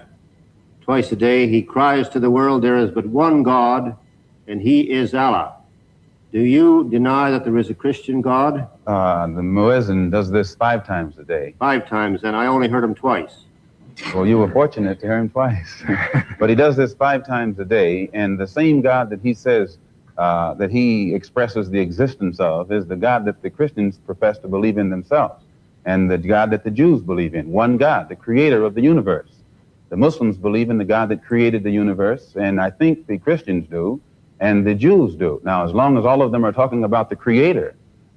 twice a day, he cries to the world, there is but one God, and he is Allah. Do you deny that there is a Christian God? The muezzin does this 5 times a day. 5 times, and I only heard him twice. Well, you were fortunate to hear him twice. But he does this 5 times a day, and the same God that he says that he expresses the existence of is the God that the Christians profess to believe in themselves, and the God that the Jews believe in. One God, the creator of the universe. The Muslims believe in the God that created the universe, and I think the Christians do, and the Jews do. Now, as long as all of them are talking about the creator,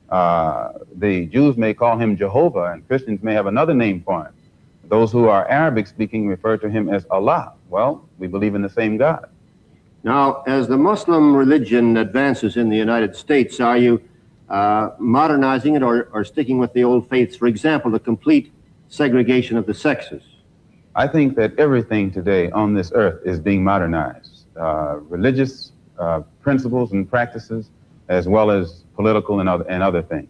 the Jews may call him Jehovah, and Christians may have another name for him. Those who are Arabic speaking refer to him as Allah. Well, we believe in the same God. Now, as the Muslim religion advances in the United States, are you modernizing it or sticking with the old faiths? For example, the complete segregation of the sexes. I think that everything today on this earth is being modernized. Religious principles and practices, as well as political and other things.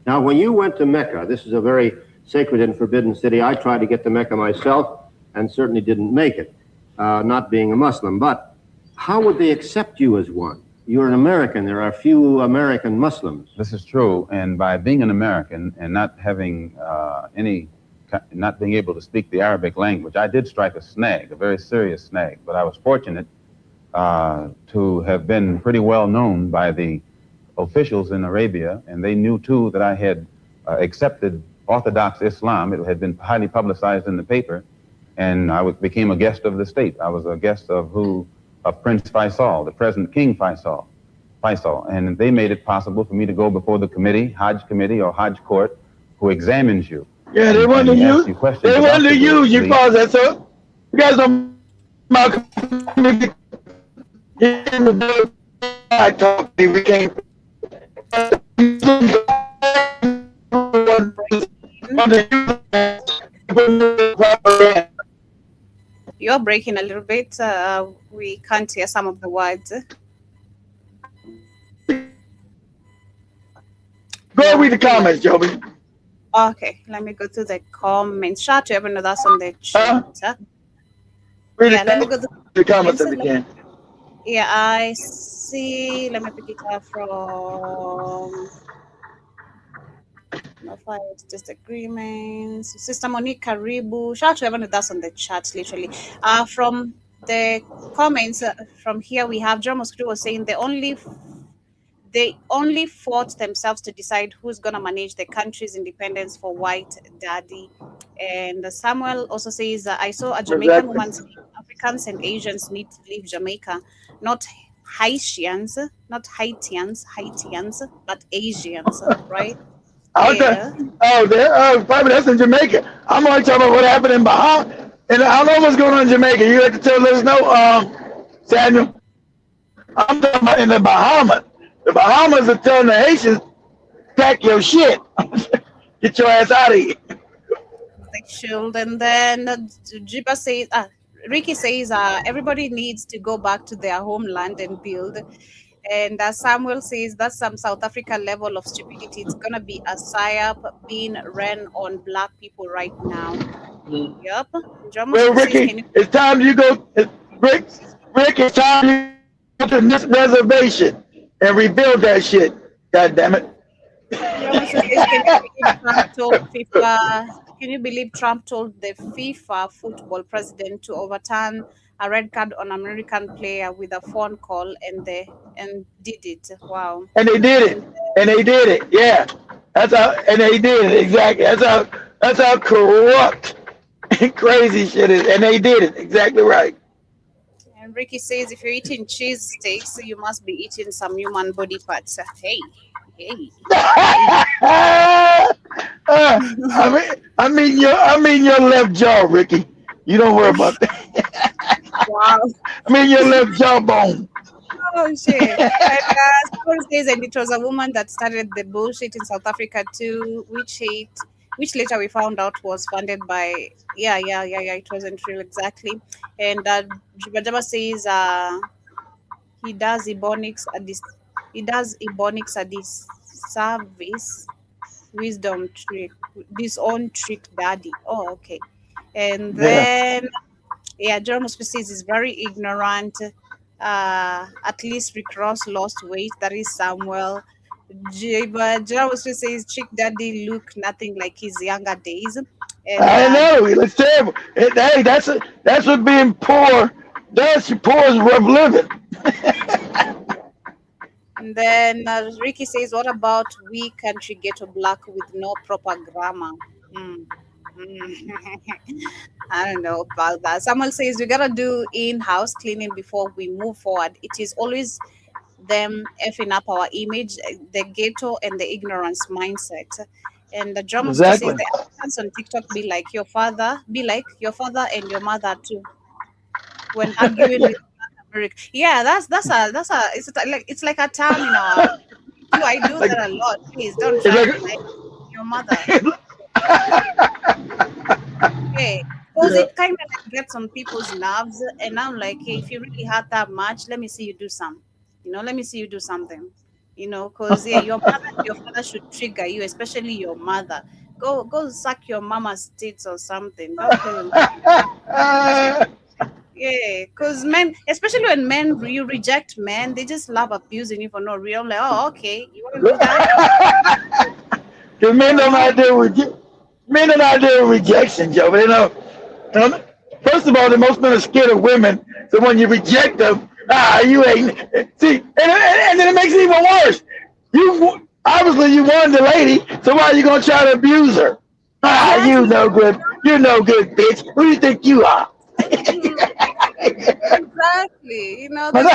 Now, when you went to Mecca, this is a very sacred and forbidden city. I tried to get to Mecca myself and certainly didn't make it, not being a Muslim. But how would they accept you as one? You're an American. There are few American Muslims. This is true. And by being an American and not having not being able to speak the Arabic language, I did strike a snag, a very serious snag. But I was fortunate to have been pretty well known by the officials in Arabia, and they knew too that I had accepted Orthodox Islam. It had been highly publicized in the paper, and I became a guest of the state. I was a guest of Prince Faisal, the present King Faisal, and they made it possible for me to go before the committee, Hajj committee or Hajj court, who examines you. Yeah, they want to use. They want to use you, cause that's up. You guys don't. My committee. I talk. We can't. You're breaking a little bit. We can't hear some of the words. Go read the comments, Joby. Okay, let me go to the comments. Shout out to everyone that's on the chat. Yeah, let me go to the comments if you can. Yeah, I see. Let me pick it up from No Fight Disagreements. Sister Monique Karibu. Shout out to everyone that's on the chat, literally. From the comments from here, we have John Mosquito was saying they only fought themselves to decide who's going to manage the country's independence for white daddy. And Samuel also says, I saw a Jamaican woman saying Africans and Asians need to leave Jamaica, not Haitians, but Asians, right? Okay. Yeah. Probably that's in Jamaica. I'm only talking about what happened in Bahamas. And I don't know what's going on in Jamaica. You have to tell us no, Samuel. I'm talking about in the Bahamas. The Bahamas are telling the Haitians, pack your shit. Get your ass out of here. They should. And then Jiba says, Ricky says, everybody needs to go back to their homeland and build. And Samuel says that's some South Africa level of stupidity. It's going to be a psyop being ran on black people right now. Yep. Well, Ricky, it's time you go. Rick, it's time you go to this reservation and rebuild that shit. God damn it. Can you believe Trump told the FIFA football president to overturn a red card on an American player with a phone call and did it? Wow. And they did it. Yeah. And they did it. Exactly. That's how corrupt and crazy shit is. And they did it. Exactly right. And Ricky says if you're eating cheese steaks, you must be eating some human body parts. Hey. I mean your left jaw, Ricky. You don't worry about that. Wow. I mean your left jawbone. Oh shit. And someone says, and it was a woman that started the bullshit in South Africa too, which later we found out was funded by it wasn't real exactly. And Jabba says he does ebonics a disservice, wisdom trick, this own trick daddy. Oh, okay. And then Jerome Mosquito is very ignorant. At least Rick Ross lost weight. That is Samuel. But Jerome Mosquito says Trick Daddy look nothing like his younger days. And, I know, he looks terrible. Hey, that's what being poor does. Poor is worth living. And then Ricky says, what about we country ghetto black with no proper grammar? I don't know about that. Samuel says we gotta do in-house cleaning before we move forward. It is always them effing up our image, the ghetto and the ignorance mindset. And the drama says the Africans on TikTok be like your father and your mother too. When arguing with America. Yeah, it's like a term in our I do that a lot. Please don't try to like your mother. Okay, because it kind of like gets on people's nerves, and I'm like, hey, if you really had that much, let me see you do some. Let me see you do something. Because your mother and your father should trigger you, especially your mother. Go suck your mama's tits or something. Don't because men, especially when you reject men, they just love abusing you for no reason. I'm like, oh, okay, you want to do that? Because men don't idea with rejection, Joe. First of all, the most men are scared of women. So when you reject them, you ain't. See, and then it makes it even worse. You obviously you wanted the lady, so why are you gonna try to abuse her? Ah, you no good. You're no good, bitch. Who do you think you are? Exactly. You know, there's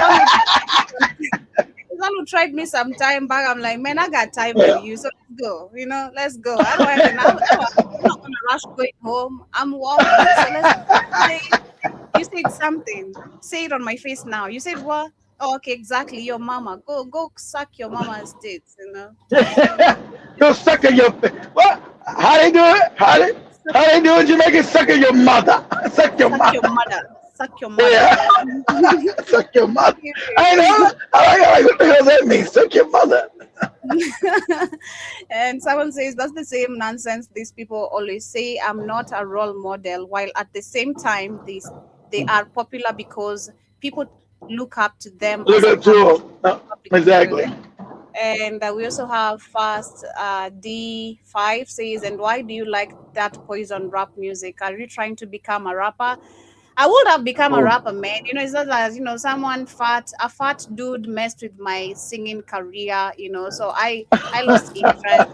one who tried me some time back. I'm like, man, I got time for you, so let's go. You know, let's go. Otherwise, I'm not gonna rush going home. I'm walking, so let's say. You said something. Say it on my face now. You said what? Oh, okay, exactly. Your mama. Go suck your mama's tits. You know. Go suck at your what? How they do it? How they do it? Jamaican suck at your mother. Suck your Suck mother. your mother. Suck your mother. Yeah. Suck your mother. I know. I like what the hell that means. Suck your mother. And someone says that's the same nonsense these people always say. I'm not a role model, while at the same time they are popular because people look up to them Look as a up to them. Exactly. And we also have Fast D5 says, and why do you like that poison rap music? Are you trying to become a rapper? I would have become a rapper, man. You know, it's not as a fat dude messed with my singing career, you know, so I lost interest.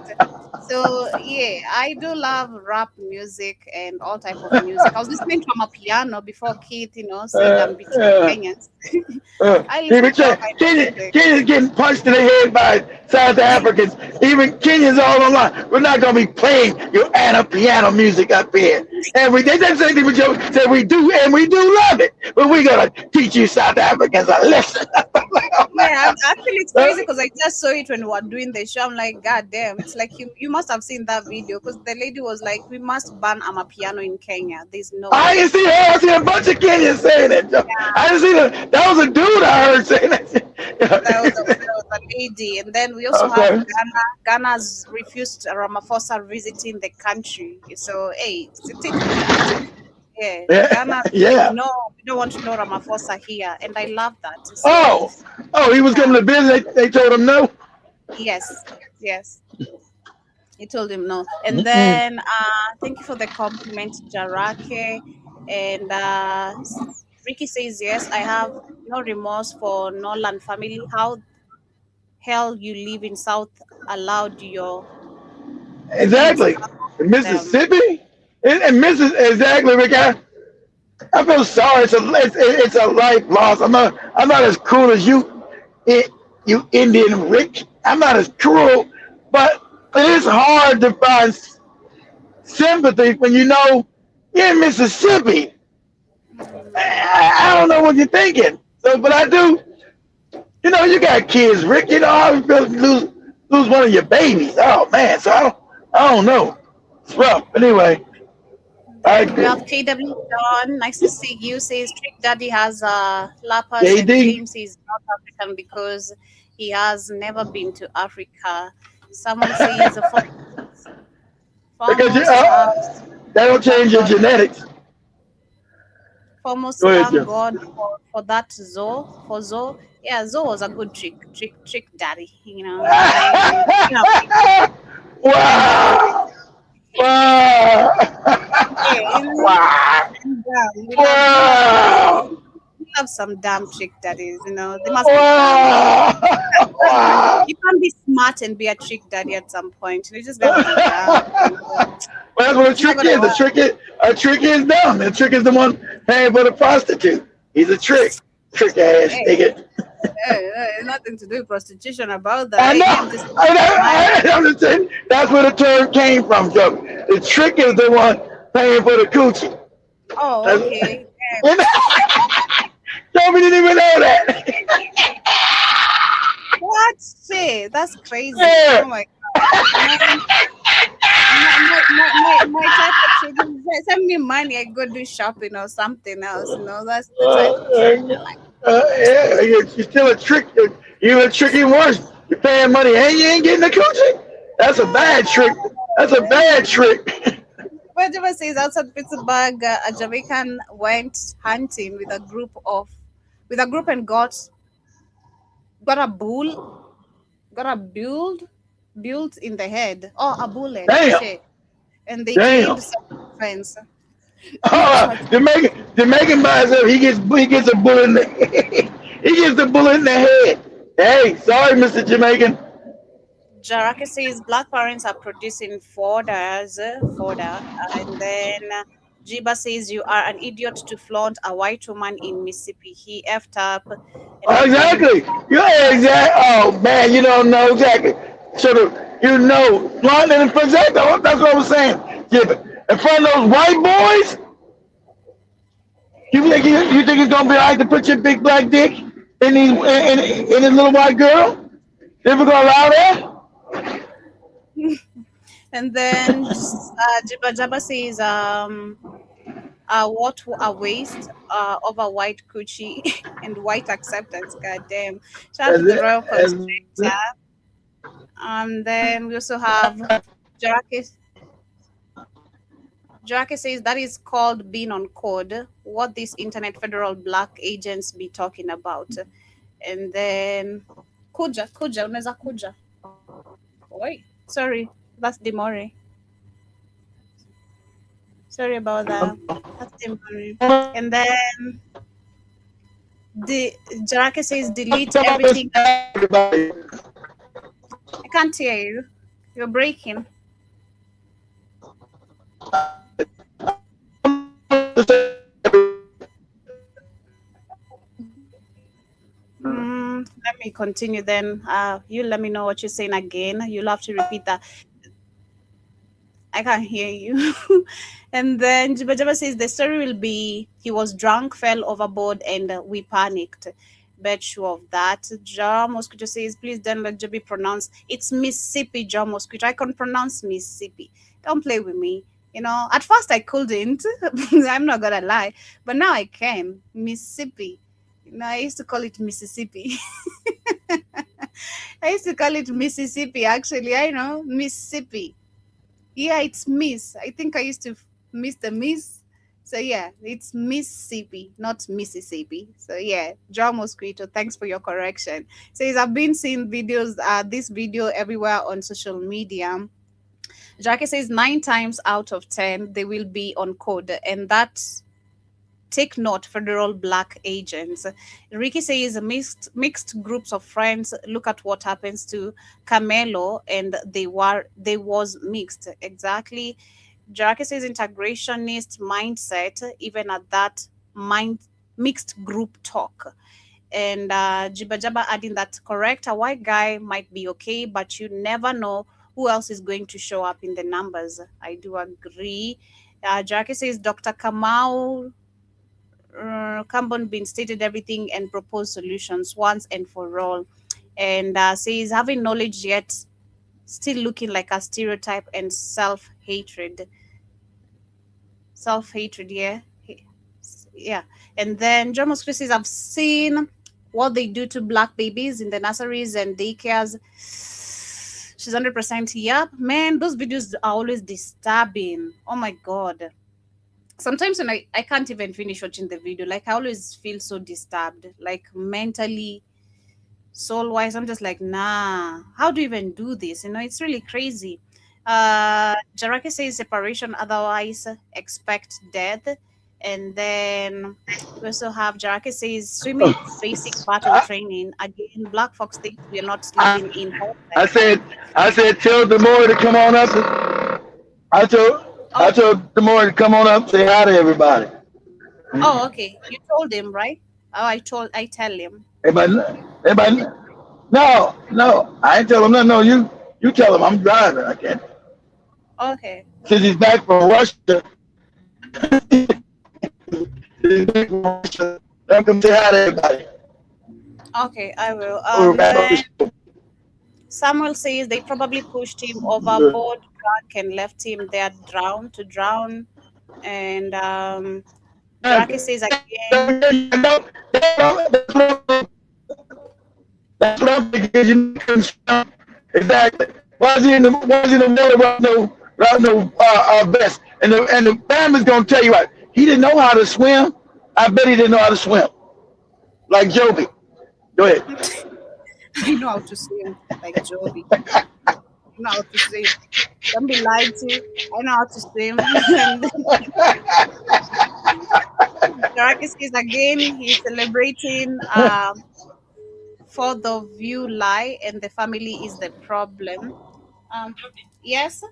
So yeah, I do love rap music and all type of music. I was listening to my piano before Keith, you know, said I'm between Kenyans. I listen to all kinds of music. Kenya's getting punched in the head by South Africans. Even Kenyans all online. We're not gonna be playing your piano music up here. And they didn't say what you said we do, and we do love it. But we're gonna teach you South Africans a lesson. Yeah, actually, it's crazy because I just saw it when we were doing the show. I'm like, God damn! It's like you must have seen that video because the lady was like, "We must ban Amapiano in Kenya." There's no. I didn't see her. I see a bunch of Kenyans saying it. Yeah. I didn't see that. That was a dude I heard saying that. That was a lady, and then we also have Ghana. Ghana's refused Ramaphosa visiting the country. So hey, yeah, Ghana. Yeah. No, we don't want to know Ramaphosa here, and I love that. So, he was coming to visit. They told him no. Yes. He told him no. And then thank you for the compliment, Jarake. And Ricky says, yes, I have no remorse for Nolan family. How hell you live in South allowed your Exactly. In Mississippi? And exactly, Rick. I feel sorry. It's a life loss. I'm not as cruel as you Indian Rick. I'm not as cruel, but it is hard to find sympathy when you know you're in Mississippi. I don't know what you're thinking. So, but I do. You know, you got kids, Rick. You know, I feel lose one of your babies. Oh man, so I don't know. It's rough. But anyway. We have KW John. Nice to see you. Says Trick Daddy has lappers and claims he's North African because he has never been to Africa. Someone says because that'll change your genetics. Foremost, thank God for that Zoe. Yeah, Zoe was a good trick daddy. You know. Wow. Wow. Wow. We have some damn trick daddies, you know. They must be You can't be smart and be a trick daddy at some point. You just gotta be dumb. Well, that's what a trick is. A trick is dumb. A trick is the one paying for the prostitute. He's a trick ass nigga. Nothing to do with prostitution about that. I know. I'm just saying that's where the term came from, Joe. The trick is the one paying for the coochie. Oh, okay. Joe, didn't even know that. What? Shit, that's crazy. Yeah. Oh my God. My type of trick is send me money, I go do shopping or something else. You know, that's the type of trick I like. Yeah, you're still a trick. You're a tricky worse. You're paying money and you ain't getting the coochie. That's a bad trick. That's a bad trick. Whatever says outside Pittsburgh, a Jamaican went hunting with a group and got a build in the head. Oh, a bullet. Damn. Shit. And they killed some friends. Jamaican by himself, he gets a bullet in the head. He gets the bullet in the head. Hey, sorry, Mr. Jamaican. Jaraka says black parents are producing fodder, and then Jiba says you are an idiot to flaunt a white woman in Mississippi. He effed up. And again, Exactly. Yeah, exactly. Oh man, you don't know exactly. Should have, London, for example, that's what I was saying. Yeah, but in front of those white boys, you think it's gonna be alright to put your big black dick in this little white girl? Never gonna allow that? and then Jiba Jaba says what a waste of a white coochie and white acceptance. God damn. Shout out to And the then, Royal and Constrictor. Then we also have Jarake says that is called being on code. What these internet federal black agents be talking about. And then Kuja, unaweza kuja. Oi, sorry, that's Demore. Sorry about that. That's Demore. And then the Jarake says delete everything. I can't hear you. You're breaking. Let me continue then. You let me know what you're saying again. You'll have to repeat that. I can't hear you. And then Jiba Jaba says the story will be he was drunk, fell overboard, and we panicked. Bet sure of that. Ja Mosquito says, please don't let Jabi pronounce. It's Mississippi, Ja Mosquito. I can pronounce Mississippi. Don't play with me. You know, at first I couldn't. I'm not gonna lie. But now I can. Mississippi. You know, I used to call it Mississippi. I used to call it Mississippi, actually. I know. Mississippi. Yeah, it's Miss. I think I used to miss the Miss. So yeah, it's Mississippi, not Mississippi. So yeah, John Mosquito, thanks for your correction. Says I've been seeing videos, this video everywhere on social media. Jackie says 9 times out of 10 they will be on code, and that's take note, federal black agents. Ricky says mixed groups of friends. Look at what happens to Camelo, and they was mixed. Exactly. Jackie says integrationist mindset, even at that mixed group talk. And Jiba Jaba adding that correct, a white guy might be okay, but you never know who else is going to show up in the numbers. I do agree. Jackie says Dr. Kamau Cambon been stated everything and proposed solutions once and for all, and says having knowledge yet still looking like a stereotype and self-hatred. Yeah. And then John Mosquito says I've seen what they do to black babies in the nurseries and daycares. She's 100%. Yep, man, those videos are always disturbing. Oh my god. Sometimes when I can't even finish watching the video, like I always feel so disturbed, like mentally, soul wise. I'm just like, nah, how do you even do this? You know, it's really crazy. Jaraki says separation, otherwise expect death. And then we also have Jaraki says swimming basic battle training. Again, Black Fox thinks we are not sleeping in home. I said, tell Demore to come on up. I told Demore to come on up, say hi to everybody. Oh, okay. You told him, right? Oh, I tell him. Everybody, no, I ain't tell him nothing. No, you tell him I'm driving. I can't. Okay. Since he's back from Russia, let him say hi to everybody. Okay, I will. Samuel says they probably pushed him overboard, drunk, and left him there to drown. And Drake says again. That's what I'm thinking. Exactly. Why is he in the water without no vest? And the family's gonna tell you what, he didn't know how to swim. I bet he didn't know how to swim. Like Joby. Go ahead. I know how to swim like Joby. I know how to swim. Don't be lied to. I know how to swim. Drake says again, he's celebrating 4th of you lie and the family is the problem. Yes?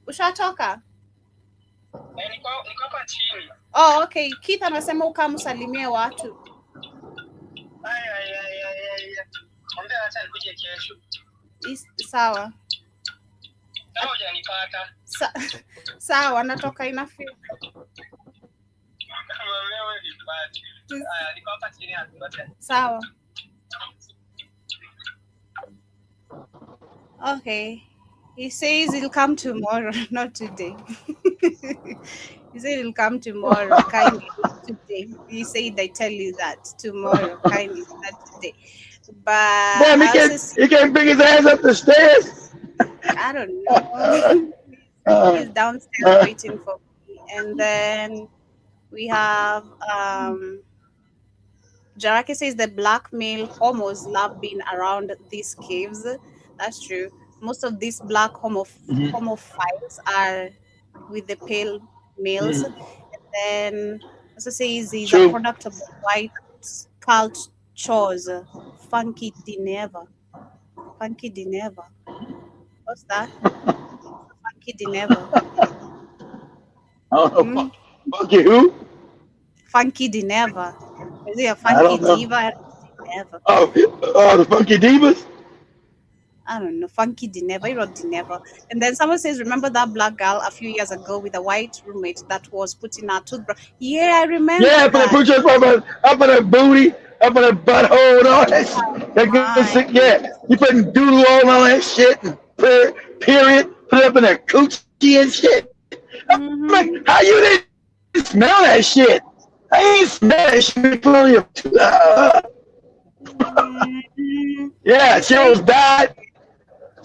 Ushatoka? Oh, okay. Keith anasema ukamsalimie watu. Sawa. Sawa, natoka inafika. Sawa. Okay. He says he'll come tomorrow, not today. He said he'll come tomorrow, kindly, not today. He said I tell you that tomorrow, kindly, not today. But damn, he can't bring his ass up the stairs. I don't know. He's downstairs waiting for me. And then we have Jaraki says the black male homos love being around these caves. That's true. Most of these black homophiles are with the pale males. And then also says he's a product of the white cultures. Funky Dineva. Funky Dineva. What's that? Funky Dineva. I don't know. Funky who? Funky Dineva. Is it a funky diva? Dineva. Oh, the Funky Divas? I don't know. Funky Dineva. He wrote Dineva. And then someone says, remember that black girl a few years ago with a white roommate that was putting her toothbrush? Yeah, I remember. Yeah, but put your up in her booty, up in her butthole, and all that shit. Yeah, you putting doodle all that shit, and period, put it up in her coochie and shit. I'm like, how you didn't smell that shit? I ain't smell that shit. Yeah, she almost died.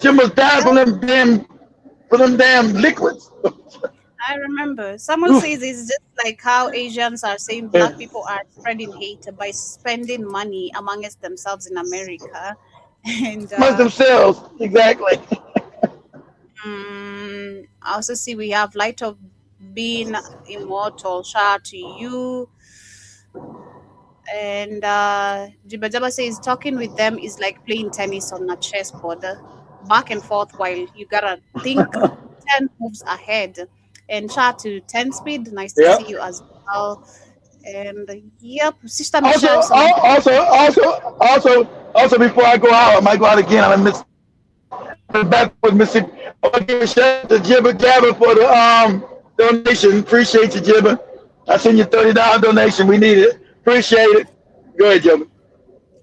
She almost died from them damn liquids. I remember. Someone says it's just like how Asians are saying black people are spreading hate by spending money amongst themselves in America. And amongst themselves, exactly. I also see we have Light of Being Immortal. Shout out to you. And Jibajaba says talking with them is like playing tennis on a chessboard, back and forth while you gotta think 10 moves ahead. And shout out to 10 Speed. Nice to see you as well. And Sister Michelle. Also, before I go out, I might go out again. I'm gonna miss back with Mississippi. I want to give a shout out to Jibba Jabba for the donation. Appreciate you, Jibba. I send you $30 donation. We need it. Appreciate it. Go ahead, Jibba.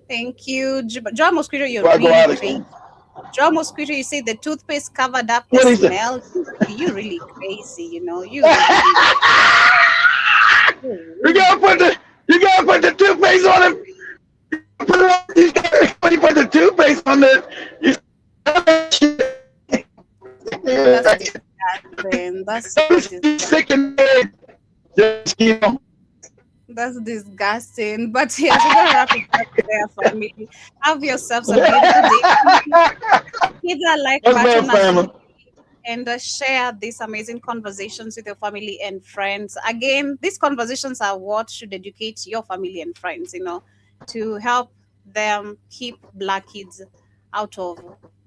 Thank you, John Mosquito. You're really crazy. John Mosquito, you say the toothpaste covered up the smell. You're really crazy, you know. You gotta put the toothpaste on him. You put the toothpaste on the. That's disgusting. That's disgusting. But yeah, so gonna wrap it up there, family. Have yourselves a beautiful day. Hit that like button and share these amazing conversations with your family and friends. Again, these conversations are what should educate your family and friends, you know, to help them keep black kids out of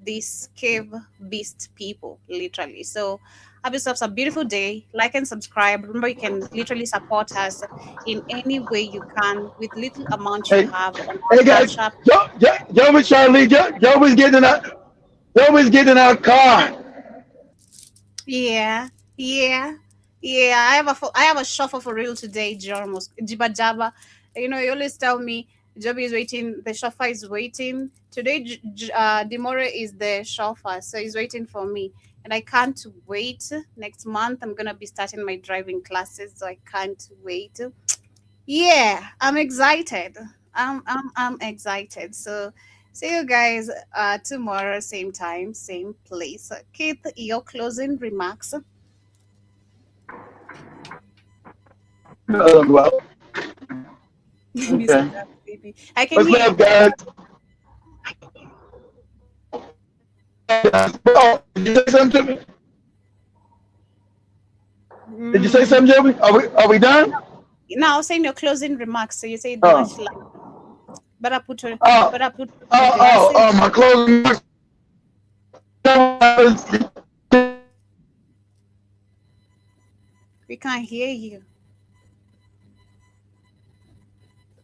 these cave beast people, literally. So have yourselves a beautiful day. Like and subscribe. Remember, you can literally support us in any way you can with little amount you have on our hey guys, Joe was Charlie. Joe was getting our car. Yeah. I have a chauffeur for real today, Jiba Jaba. You know, you always tell me Joby is waiting, the chauffeur is waiting. Today, Dimore is the chauffeur, so he's waiting for me. And I can't wait. Next month, I'm going to be starting my driving classes, so I can't wait. Yeah, I'm excited. I'm excited. So see you guys tomorrow, same time, same place. Keith, your closing remarks. Well, okay. I can What's hear up, guys? Did you say something to me? Did you say something, Joey? Are we done? Now, saying your closing remarks. So you say much love. Better put your glasses. My closing remarks. We can't hear you.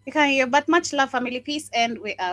We can't hear, but much love, family. Peace, and we out.